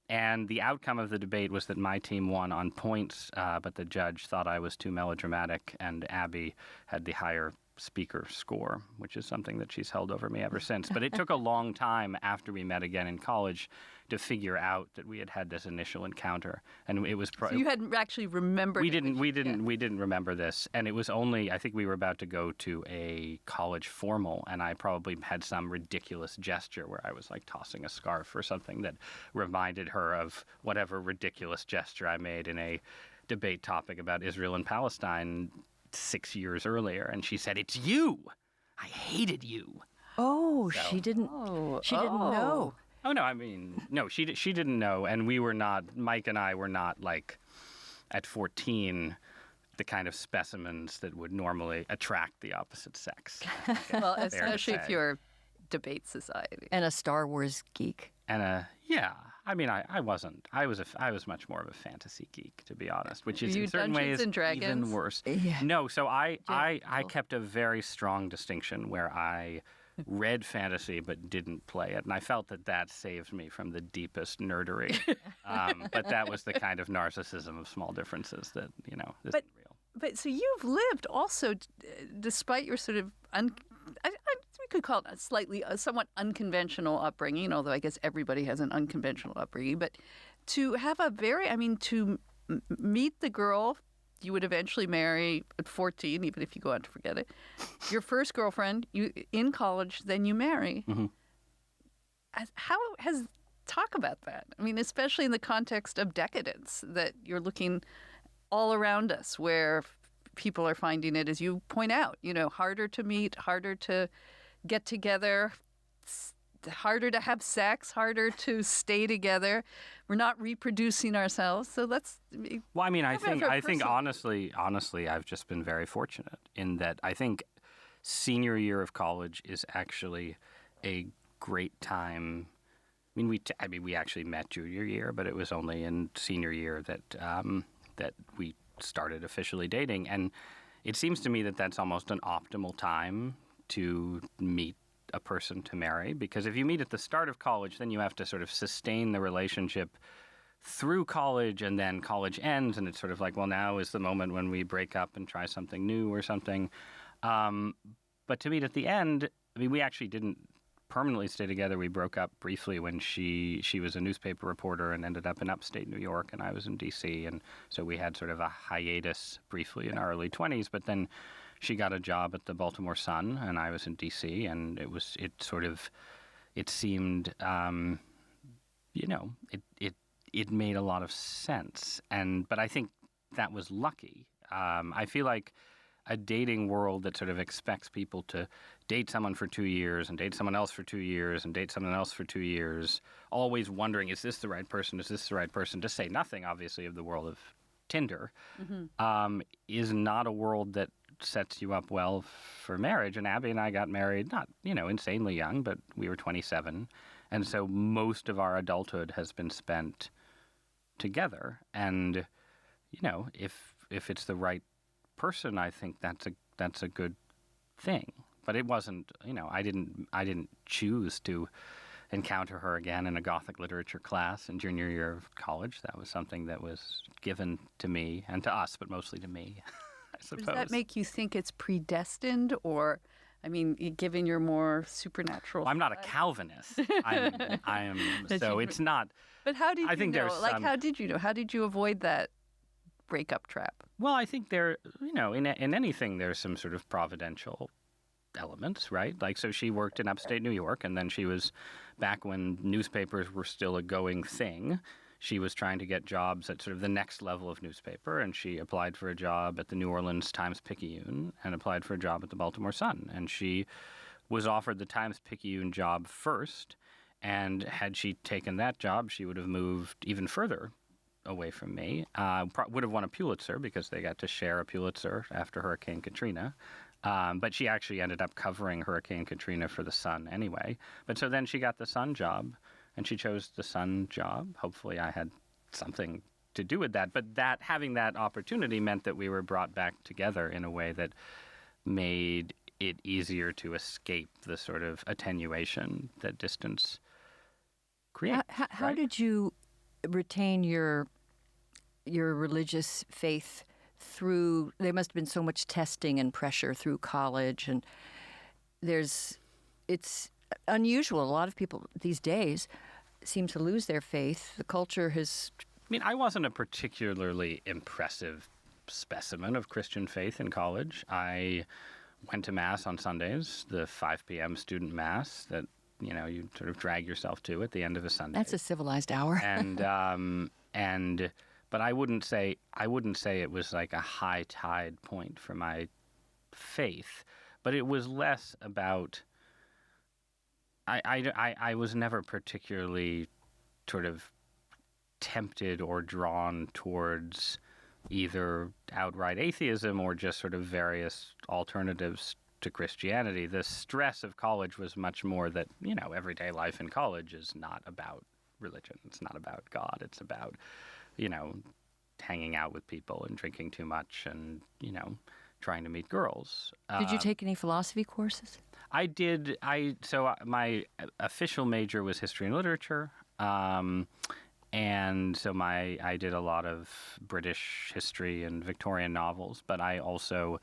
Speaker 5: And the outcome of the debate was that my team won on points, but the judge thought I was too melodramatic, and Abby had the higher speaker score, which is something that she's held over me ever since. But it took a long time after we met again in college to figure out that we had had this initial encounter, and it was.
Speaker 2: So you hadn't actually remembered.
Speaker 5: We didn't remember this, and it was only. I think we were about to go to a college formal, and I probably had some ridiculous gesture where I was like tossing a scarf or something that reminded her of whatever ridiculous gesture I made in a debate topic about Israel and Palestine 6 years earlier, and she said, "It's you. I hated you."
Speaker 1: Oh,
Speaker 5: So-
Speaker 1: she didn't. She didn't know.
Speaker 5: Oh, no, no, she didn't know, and we were not, Mike and I were not, like, at 14, the kind of specimens that would normally attract the opposite sex.
Speaker 2: Well, especially if you're debate society.
Speaker 1: And a Star Wars geek.
Speaker 5: And, yeah, I mean, I wasn't. I was much more of a fantasy geek, to be honest, which is
Speaker 2: Were you
Speaker 5: in certain
Speaker 2: Dungeons
Speaker 5: ways
Speaker 2: and Dragons?
Speaker 5: even worse.
Speaker 1: Yeah.
Speaker 5: No, so I kept a very strong distinction where I read fantasy but didn't play it, and I felt that saved me from the deepest nerdery. But that was the kind of narcissism of small differences that, isn't real.
Speaker 2: But so you've lived also, despite your sort of, we could call it a somewhat unconventional upbringing, although I guess everybody has an unconventional upbringing. But to have to meet the girl you would eventually marry at 14, even if you go on to forget it, your first girlfriend, you in college, then you marry.
Speaker 5: Mm-hmm.
Speaker 2: Talk about that. I mean, especially in the context of decadence, that you're looking all around us where people are finding it, as you point out, harder to meet, harder to get together, harder to have sex, harder to stay together. We're not reproducing ourselves. So let's.
Speaker 5: Well, I mean, I think honestly, I've just been very fortunate in that I think senior year of college is actually a great time. I mean, we actually met junior year, but it was only in senior year that we started officially dating. And it seems to me that that's almost an optimal time to meet a person to marry, because if you meet at the start of college, then you have to sort of sustain the relationship through college, and then college ends, and it's sort of like, well, now is the moment when we break up and try something new or something. But to meet at the end, I mean, we actually didn't permanently stay together. We broke up briefly when she was a newspaper reporter and ended up in upstate New York, and I was in D.C., and so we had sort of a hiatus briefly in our early 20s, but then she got a job at the Baltimore Sun, and I was in D.C., and it seemed, it made a lot of sense. But I think that was lucky. I feel like a dating world that sort of expects people to date someone for 2 years and date someone else for 2 years and date someone else for 2 years, always wondering, is this the right person? Is this the right person? To say nothing, obviously, of the world of Tinder, is not a world that sets you up well for marriage. And Abby and I got married, not, insanely young, but we were 27. And so most of our adulthood has been spent together. And, if it's the right person, I think that's a good thing. But it wasn't, I didn't choose to encounter her again in a Gothic literature class in junior year of college. That was something that was given to me and to us, but mostly to me, I suppose.
Speaker 2: Does that make you think it's predestined, or, I mean, given your more supernatural?
Speaker 5: Well, I'm not a Calvinist. I am. So it's not.
Speaker 2: But how did you know?
Speaker 5: How
Speaker 2: did you know? How did you avoid that breakup trap?
Speaker 5: Well, I think there, in anything, there's some sort of providential elements, right? Like, so she worked in upstate New York, and then she was, back when newspapers were still a going thing, she was trying to get jobs at sort of the next level of newspaper, and she applied for a job at the New Orleans Times-Picayune and applied for a job at the Baltimore Sun. And she was offered the Times-Picayune job first, and had she taken that job, she would have moved even further away from me. Would have won a Pulitzer, because they got to share a Pulitzer after Hurricane Katrina. But she actually ended up covering Hurricane Katrina for the Sun anyway. But so then she got the Sun job, and she chose the Sun job. Hopefully I had something to do with that. But having that opportunity meant that we were brought back together in a way that made it easier to escape the sort of attenuation that distance creates.
Speaker 1: How did you retain your religious faith through? There must have been so much testing and pressure through college, and it's unusual. A lot of people these days seem to lose their faith. The culture has.
Speaker 5: I mean, I wasn't a particularly impressive specimen of Christian faith in college. I went to Mass on Sundays, the 5 p.m. student Mass that, you sort of drag yourself to at the end of a Sunday.
Speaker 1: That's a civilized hour.
Speaker 5: But I wouldn't say it was like a high tide point for my faith. But it was less about. I was never particularly sort of tempted or drawn towards either outright atheism or just sort of various alternatives to Christianity. The stress of college was much more that, everyday life in college is not about religion. It's not about God. It's about, hanging out with people and drinking too much and, trying to meet girls.
Speaker 1: Did you take any philosophy courses?
Speaker 5: I did. So my official major was history and literature. And so I did a lot of British history and Victorian novels, but I also,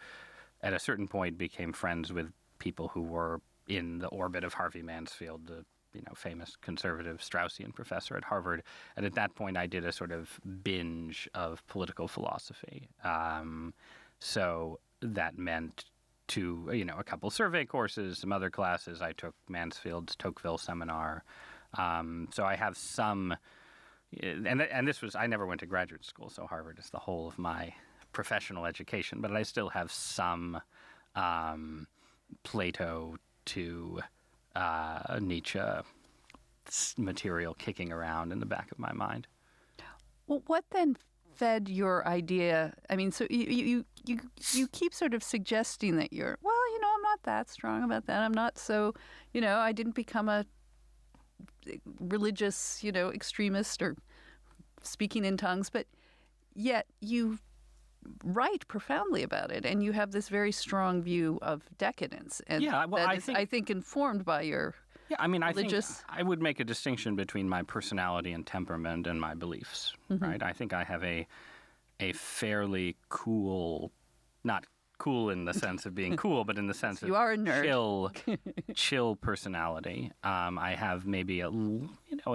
Speaker 5: at a certain point, became friends with people who were in the orbit of Harvey Mansfield, the famous conservative Straussian professor at Harvard. And at that point, I did a sort of binge of political philosophy. So that meant a couple survey courses, some other classes. I took Mansfield's Tocqueville seminar. So I have some, and this was, I never went to graduate school, so Harvard is the whole of my professional education, but I still have some Plato to Nietzsche material kicking around in the back of my mind.
Speaker 2: Well, what then fed your idea? I mean, so you keep sort of suggesting that you're, I'm not that strong about that. I'm not so, I didn't become a religious, extremist or speaking in tongues, but yet you write profoundly about it, and you have this very strong view of decadence, and I think informed by your religious.
Speaker 5: I would make a distinction between my personality and temperament and my beliefs. Right? I think I have a fairly cool, not cool in the sense of being cool, but in the sense
Speaker 2: you
Speaker 5: of
Speaker 2: are a nerd.
Speaker 5: chill personality. I have maybe a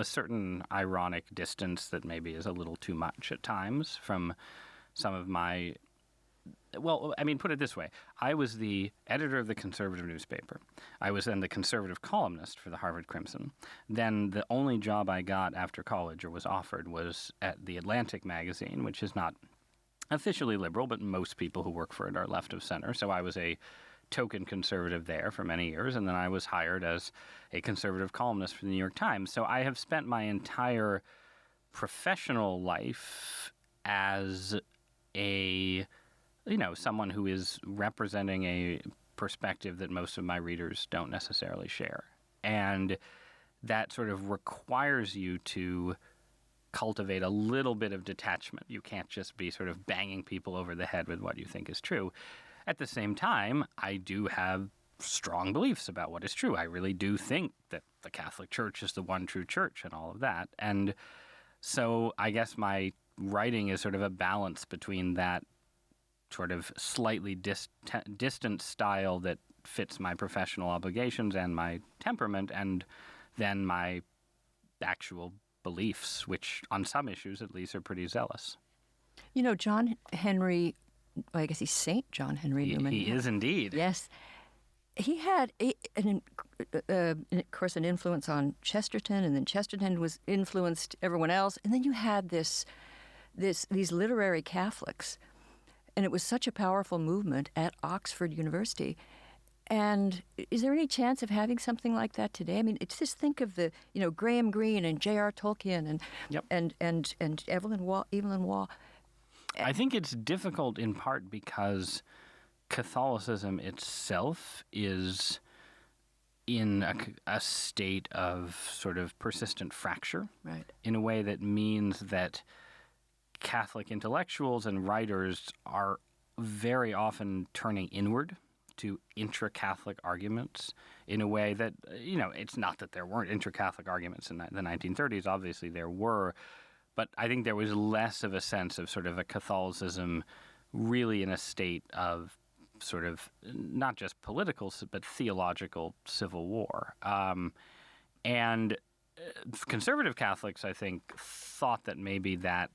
Speaker 5: certain ironic distance that maybe is a little too much at times from some of my, put it this way. I was the editor of the conservative newspaper. I was then the conservative columnist for the Harvard Crimson. Then the only job I got after college or was offered was at the Atlantic magazine, which is not officially liberal, but most people who work for it are left of center. So I was a token conservative there for many years, and then I was hired as a conservative columnist for the New York Times. So I have spent my entire professional life as someone who is representing a perspective that most of my readers don't necessarily share. And that sort of requires you to cultivate a little bit of detachment. You can't just be sort of banging people over the head with what you think is true. At the same time, I do have strong beliefs about what is true. I really do think that the Catholic Church is the one true church and all of that. And so I guess my writing is sort of a balance between that sort of slightly distant style that fits my professional obligations and my temperament, and then my actual beliefs, which on some issues at least are pretty zealous.
Speaker 1: John Henry, I guess he's Saint John Henry Newman.
Speaker 5: He is indeed.
Speaker 1: Yes. He had, of course, an influence on Chesterton, and then Chesterton was influenced everyone else. And then you had these literary Catholics, and it was such a powerful movement at Oxford University. And is there any chance of having something like that today? I mean, it's just think of the, Graham Greene and J.R. Tolkien and Evelyn Waugh.
Speaker 5: I think it's difficult in part because Catholicism itself is in a state of sort of persistent fracture,
Speaker 1: right,
Speaker 5: in a way that means that Catholic intellectuals and writers are very often turning inward to intra-Catholic arguments in a way that, it's not that there weren't intra-Catholic arguments in the 1930s. Obviously there were. But I think there was less of a sense of sort of a Catholicism really in a state of sort of not just political but theological civil war. And conservative Catholics, I think, thought that maybe that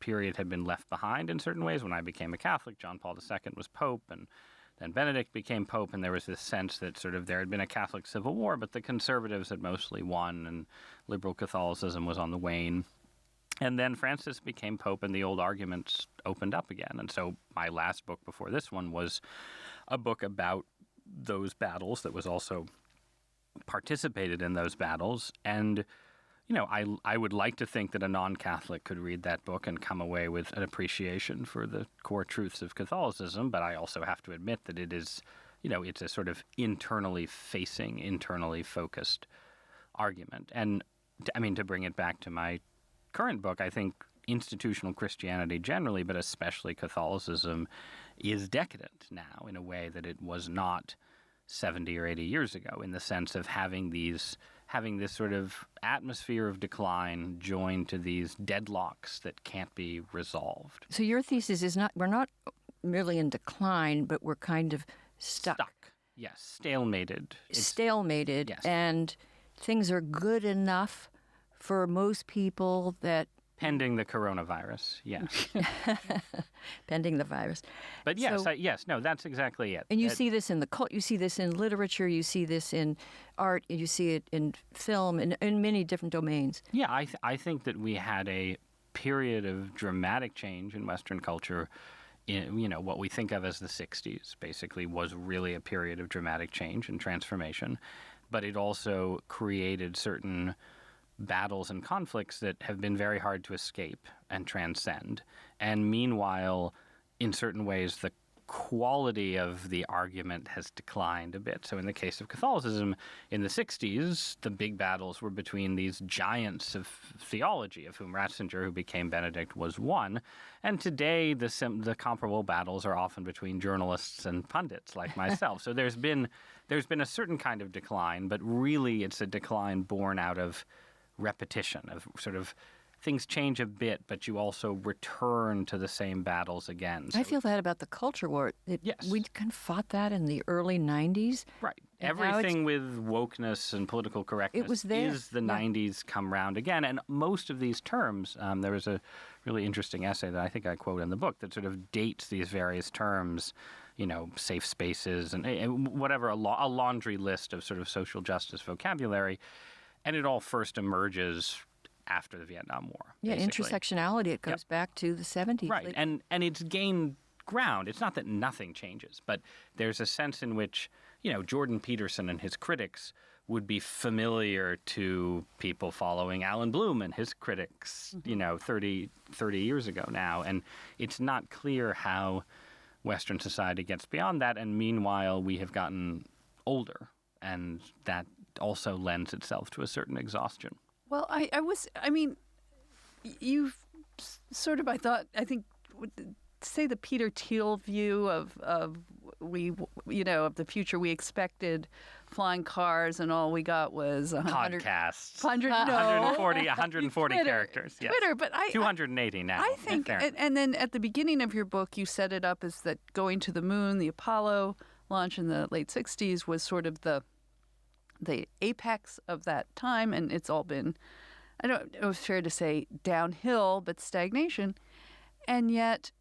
Speaker 5: period had been left behind in certain ways. When I became a Catholic, John Paul II was Pope, and then Benedict became Pope, and there was this sense that sort of there had been a Catholic civil war, but the conservatives had mostly won, and liberal Catholicism was on the wane. And then Francis became Pope, and the old arguments opened up again. And so my last book before this one was a book about those battles that was also participated in those battles. And, I would like to think that a non-Catholic could read that book and come away with an appreciation for the core truths of Catholicism. But I also have to admit that it is, it's a sort of internally facing, internally focused argument. And, to bring it back to my current book, I think institutional Christianity generally, but especially Catholicism, is decadent now in a way that it was not 70 or 80 years ago, in the sense of having having this sort of atmosphere of decline joined to these deadlocks that can't be resolved.
Speaker 1: So your thesis is we're not merely in decline, but we're kind of stuck.
Speaker 5: Yes, stalemated.
Speaker 1: Stalemated,
Speaker 5: yes.
Speaker 1: And things are good enough for most people that...
Speaker 5: Pending the coronavirus, yes.
Speaker 1: Pending the virus.
Speaker 5: But yes, no, that's exactly it.
Speaker 1: And you see this in the cult, you see this in literature, you see this in art, you see it in film, in many different domains.
Speaker 5: Yeah, I think that we had a period of dramatic change in Western culture. What we think of as the 60s basically was really a period of dramatic change and transformation. But it also created certain battles and conflicts that have been very hard to escape and transcend. And meanwhile, in certain ways, the quality of the argument has declined a bit. So in the case of Catholicism, in the 60s, the big battles were between these giants of theology, of whom Ratzinger, who became Benedict, was one. And today, the comparable battles are often between journalists and pundits like myself. So there's been a certain kind of decline, but really it's a decline born out of repetition, of sort of things change a bit, but you also return to the same battles again. So,
Speaker 1: I feel that about the culture war.
Speaker 5: Yes.
Speaker 1: We kind of fought that in the early 90s.
Speaker 5: Right. Everything with wokeness and political correctness
Speaker 1: was there.
Speaker 5: is the 90s come round again. And most of these terms, there was a really interesting essay that I think I quote in the book that sort of dates these various terms, safe spaces and whatever, a laundry list of sort of social justice vocabulary. And it all first emerges after the Vietnam War.
Speaker 1: Yeah,
Speaker 5: basically.
Speaker 1: Intersectionality, it goes back to the 70s.
Speaker 5: Right, and it's gained ground. It's not that nothing changes, but there's a sense in which, Jordan Peterson and his critics would be familiar to people following Alan Bloom and his critics, 30 years ago now. And it's not clear how Western society gets beyond that. And meanwhile, we have gotten older, and that also lends itself to a certain exhaustion.
Speaker 2: Well, you've sort of, I think, say the Peter Thiel view of the future we expected, flying cars, and all we got was 100
Speaker 5: podcasts, 140 characters. Yes.
Speaker 2: Twitter, but
Speaker 5: 280 now.
Speaker 2: I think, and then at the beginning of your book, you set it up as that going to the moon, the Apollo launch in the late 60s was sort of the apex of that time, and it's all been, I don't know if it's fair to say downhill, but stagnation. And yet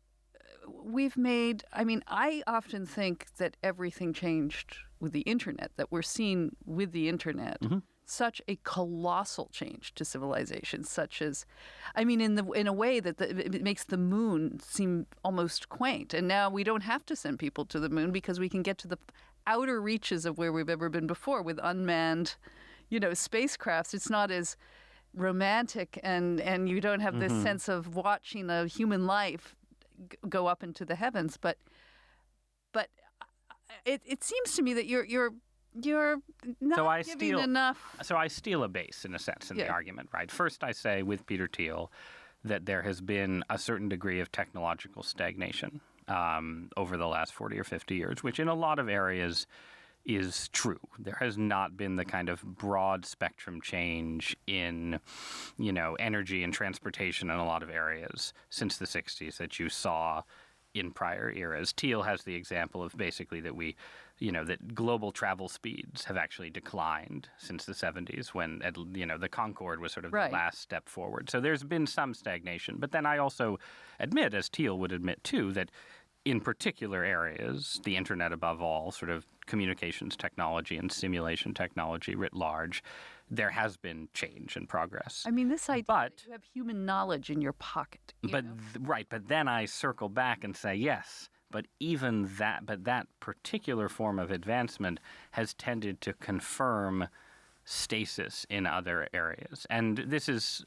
Speaker 2: we've made, I often think that everything changed with the internet, that we're seeing with the internet such a colossal change to civilization, such as, in a way that it makes the moon seem almost quaint. And now we don't have to send people to the moon because we can get to the outer reaches of where we've ever been before with unmanned, spacecrafts. It's not as romantic, and you don't have this sense of watching a human life go up into the heavens. But it seems to me that you're not giving enough.
Speaker 5: So I steal a base in a sense in the argument, right? First, I say with Peter Thiel that there has been a certain degree of technological stagnation over the last 40 or 50 years, which in a lot of areas is true. There has not been the kind of broad spectrum change in, energy and transportation in a lot of areas since the 60s that you saw in prior eras. Thiel has the example of basically that that global travel speeds have actually declined since the 70s when, the Concorde was sort of the last step forward. So there's been some stagnation. But then I also admit, as Thiel would admit too, that in particular areas, the internet above all, sort of communications technology and simulation technology writ large, there has been change and progress.
Speaker 2: This idea that you have human knowledge in your pocket.
Speaker 5: But then I circle back and say, yes, but even that particular form of advancement has tended to confirm stasis in other areas. And this is,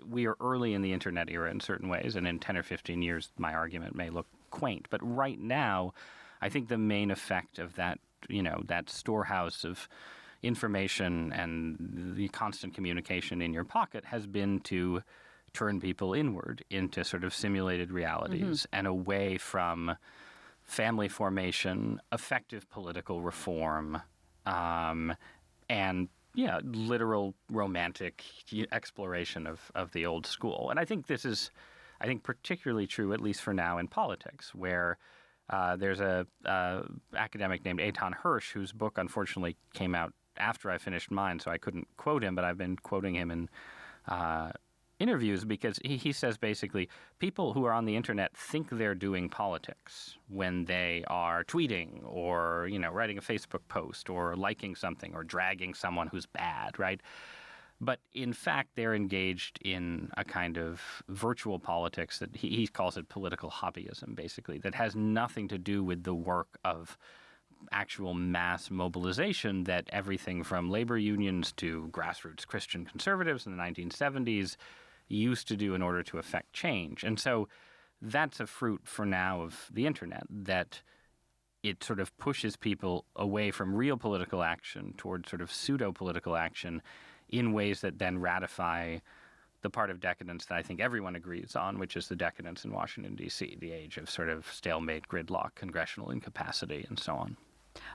Speaker 5: we are early in the internet era in certain ways, and in 10 or 15 years, my argument may look quaint. But right now, I think the main effect of that, that storehouse of information and the constant communication in your pocket has been to turn people inward into sort of simulated realities and away from family formation, effective political reform, and literal romantic exploration of the old school. And I think this is, particularly true, at least for now, in politics, where there's a academic named Eitan Hirsch, whose book unfortunately came out after I finished mine, so I couldn't quote him, but I've been quoting him in interviews because he says basically people who are on the internet think they're doing politics when they are tweeting or, writing a Facebook post or liking something or dragging someone who's bad, right? But in fact, they're engaged in a kind of virtual politics that he calls it political hobbyism, basically, that has nothing to do with the work of actual mass mobilization that everything from labor unions to grassroots Christian conservatives in the 1970s used to do in order to affect change. And so that's a fruit for now of the internet, that it sort of pushes people away from real political action towards sort of pseudo-political action in ways that then ratify the part of decadence that I think everyone agrees on, which is the decadence in Washington, D.C., the age of sort of stalemate, gridlock, congressional incapacity, and so on.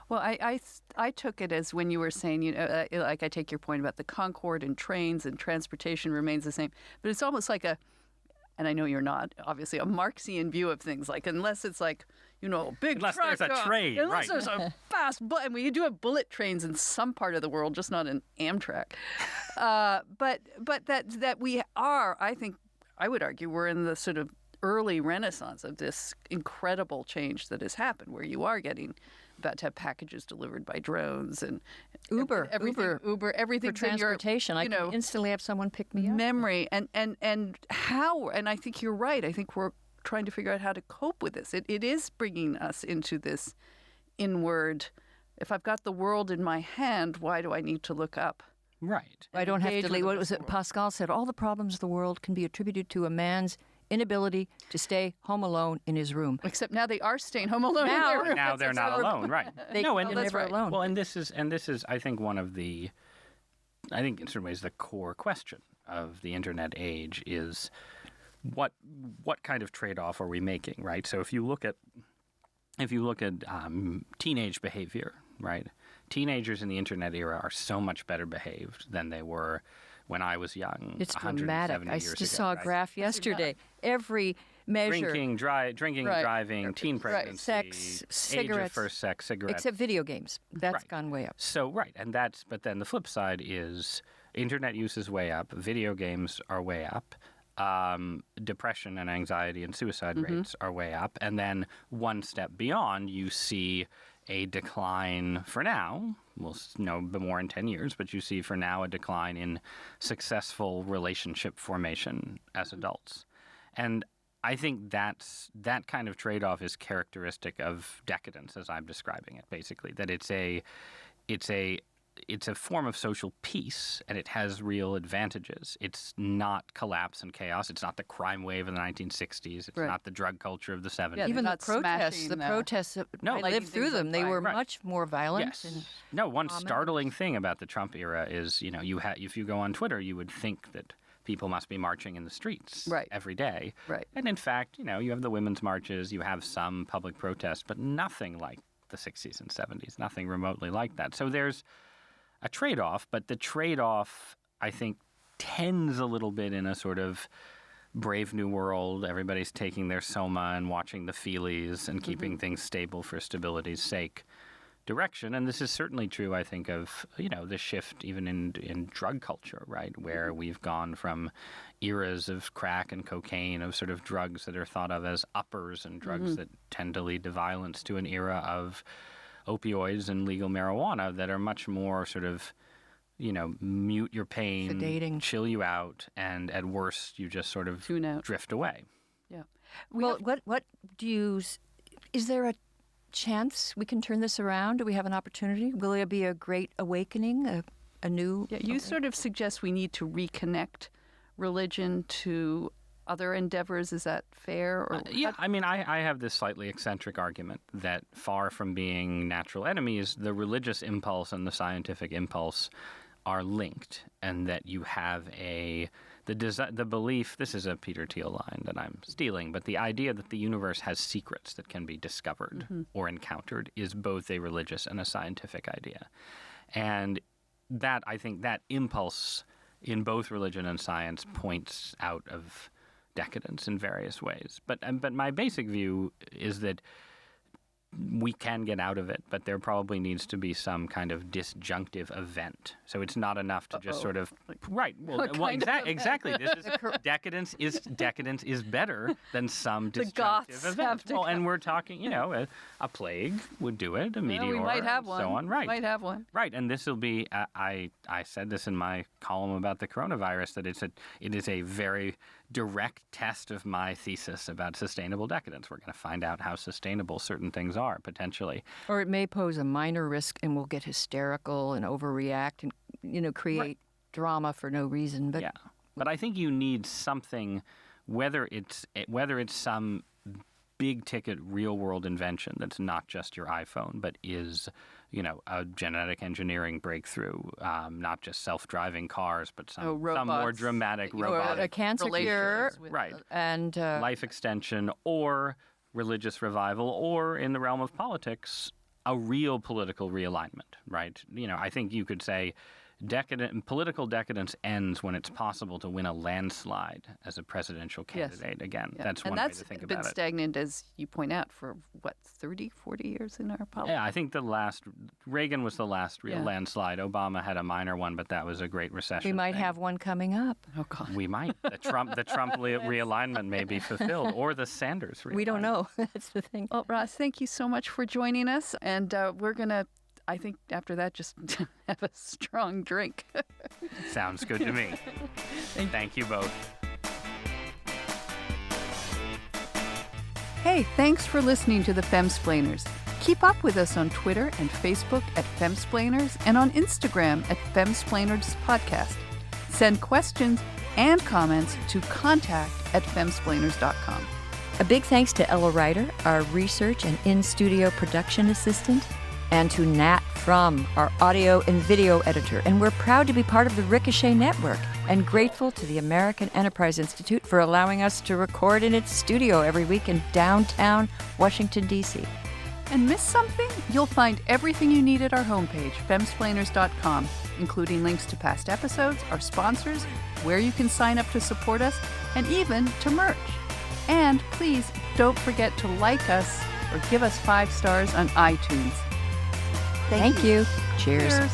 Speaker 2: Well, I took it as when you were saying, like I take your point about the Concorde and trains and transportation remains the same, but it's almost like and I know you're not, obviously, a Marxian view of things, like unless it's like, big
Speaker 5: unless
Speaker 2: truck,
Speaker 5: there's a train,
Speaker 2: unless
Speaker 5: right.
Speaker 2: there's a fast, and we do have bullet trains in some part of the world, just not in Amtrak. But that we are, I think, I would argue, we're in the sort of early renaissance of this incredible change that has happened, where you are about to have packages delivered by drones and
Speaker 1: Uber,
Speaker 2: everything
Speaker 1: for transportation. I can instantly have someone pick me up.
Speaker 2: Memory and how, and I think you're right. I think we're trying to figure out how to cope with this. It is bringing us into this inward. If I've got the world in my hand, why do I need to look up?
Speaker 5: Right.
Speaker 1: I don't have to leave. What was it? Pascal said, all the problems of the world can be attributed to a man's inability to stay home alone in his room.
Speaker 2: Except now they are staying home alone in their room.
Speaker 5: Now they're not alone, right?
Speaker 1: They're never alone.
Speaker 5: Well, and this is, I think, one of the, I think in certain ways the core question of the internet age is what kind of trade-off are we making, right? So if you look at teenage behavior, right? Teenagers in the internet era are so much better behaved than they were when I was young.
Speaker 1: It's dramatic. I just saw a
Speaker 5: right?
Speaker 1: graph yesterday. Every measure.
Speaker 5: Drinking, driving, teen pregnancy,
Speaker 1: sex, cigarettes.
Speaker 5: Age of first sex, cigarettes.
Speaker 1: Except video games. That's gone way up.
Speaker 5: So, but then the flip side is internet use is way up, video games are way up, depression and anxiety and suicide rates are way up, and then one step beyond, you see a decline for now. We'll know more in 10 years, but you see for now a decline in successful relationship formation as adults. And I think that kind of trade-off is characteristic of decadence, as I'm describing it, basically, that it's a form of social peace, and it has real advantages. It's not collapse and chaos. It's not the crime wave of the 1960s. It's not the drug culture of the 70s.
Speaker 2: Yeah,
Speaker 1: even the
Speaker 2: not
Speaker 1: protests, I lived through them. They were much more violent.
Speaker 5: Yes. One startling thing about the Trump era is, if you go on Twitter, you would think that people must be marching in the streets every day.
Speaker 2: Right.
Speaker 5: And in fact, you have the women's marches, you have some public protests, but nothing like the 60s and 70s, nothing remotely like that. So there's a trade-off, but the trade-off, I think, tends a little bit in a sort of Brave New World. Everybody's taking their soma and watching the feelies and keeping things stable for stability's sake direction. And this is certainly true, I think, of, the shift even in drug culture, right, where we've gone from eras of crack and cocaine, of sort of drugs that are thought of as uppers and drugs that tend to lead to violence, to an era of opioids and legal marijuana that are much more sort of, mute your pain,
Speaker 1: sedating,
Speaker 5: chill you out, and at worst you just sort of drift away.
Speaker 2: Yeah.
Speaker 1: What do you? Is there a chance we can turn this around? Do we have an opportunity? Will there be a great awakening, a new?
Speaker 2: Yeah, you sort of suggest we need to reconnect religion to other endeavors. Is that fair? Or
Speaker 5: I have this slightly eccentric argument that far from being natural enemies, the religious impulse and the scientific impulse are linked, and that you have the belief, this is a Peter Thiel line that I'm stealing, but the idea that the universe has secrets that can be discovered or encountered is both a religious and a scientific idea. And that I think that impulse in both religion and science points out of decadence in various ways. But my basic view is that we can get out of it, but there probably needs to be some kind of disjunctive event. So it's not enough to just sort of right. Well, exactly. This is decadence is better than some disjunctive event. Well, and we're talking, a plague would do it, a meteor,
Speaker 2: we might have one.
Speaker 5: so on. Right.
Speaker 2: Might have one.
Speaker 5: Right, and this will be. I said this in my column about the coronavirus that it is a very direct test of my thesis about sustainable decadence. We're going to find out how sustainable certain things are, potentially.
Speaker 1: Or it may pose a minor risk and we'll get hysterical and overreact and, create drama for no reason. But
Speaker 5: But I think you need something, whether it's some big-ticket real-world invention that's not just your iPhone, but is, a genetic engineering breakthrough, not just self-driving cars, but some more dramatic robotic.
Speaker 1: A cancer cure.
Speaker 5: Right.
Speaker 1: And
Speaker 5: life extension or religious revival or, in the realm of politics, a real political realignment, right? I think you could say political decadence ends when it's possible to win a landslide as a presidential candidate again. Yeah. That's one way to think about it.
Speaker 2: And that's been stagnant, as you point out, for 30, 40 years in our politics?
Speaker 5: Yeah, I think Reagan was the last real landslide. Obama had a minor one, but that was a great recession.
Speaker 1: We might have one coming up.
Speaker 2: Oh, God.
Speaker 5: We might. The Trump realignment may be fulfilled, or the Sanders realignment.
Speaker 1: We don't know. That's the thing.
Speaker 2: Well, Ross, thank you so much for joining us, and we're going to, I think after that, just have a strong drink.
Speaker 5: Sounds good to me. Thank you both.
Speaker 2: Hey, thanks for listening to the Femsplainers. Keep up with us on Twitter and Facebook at Femsplainers and on Instagram at Femsplainers Podcast. Send questions and comments to contact@femsplainers.com.
Speaker 1: A big thanks to Ella Ryder, our research and in-studio production assistant, and to Nat Frum, our audio and video editor. And we're proud to be part of the Ricochet Network and grateful to the American Enterprise Institute for allowing us to record in its studio every week in downtown Washington, D.C.
Speaker 2: And miss something? You'll find everything you need at our homepage, femsplainers.com, including links to past episodes, our sponsors, where you can sign up to support us, and even to merch. And please don't forget to like us or give us 5 stars on iTunes.
Speaker 1: Thank you. Cheers.
Speaker 2: Cheers.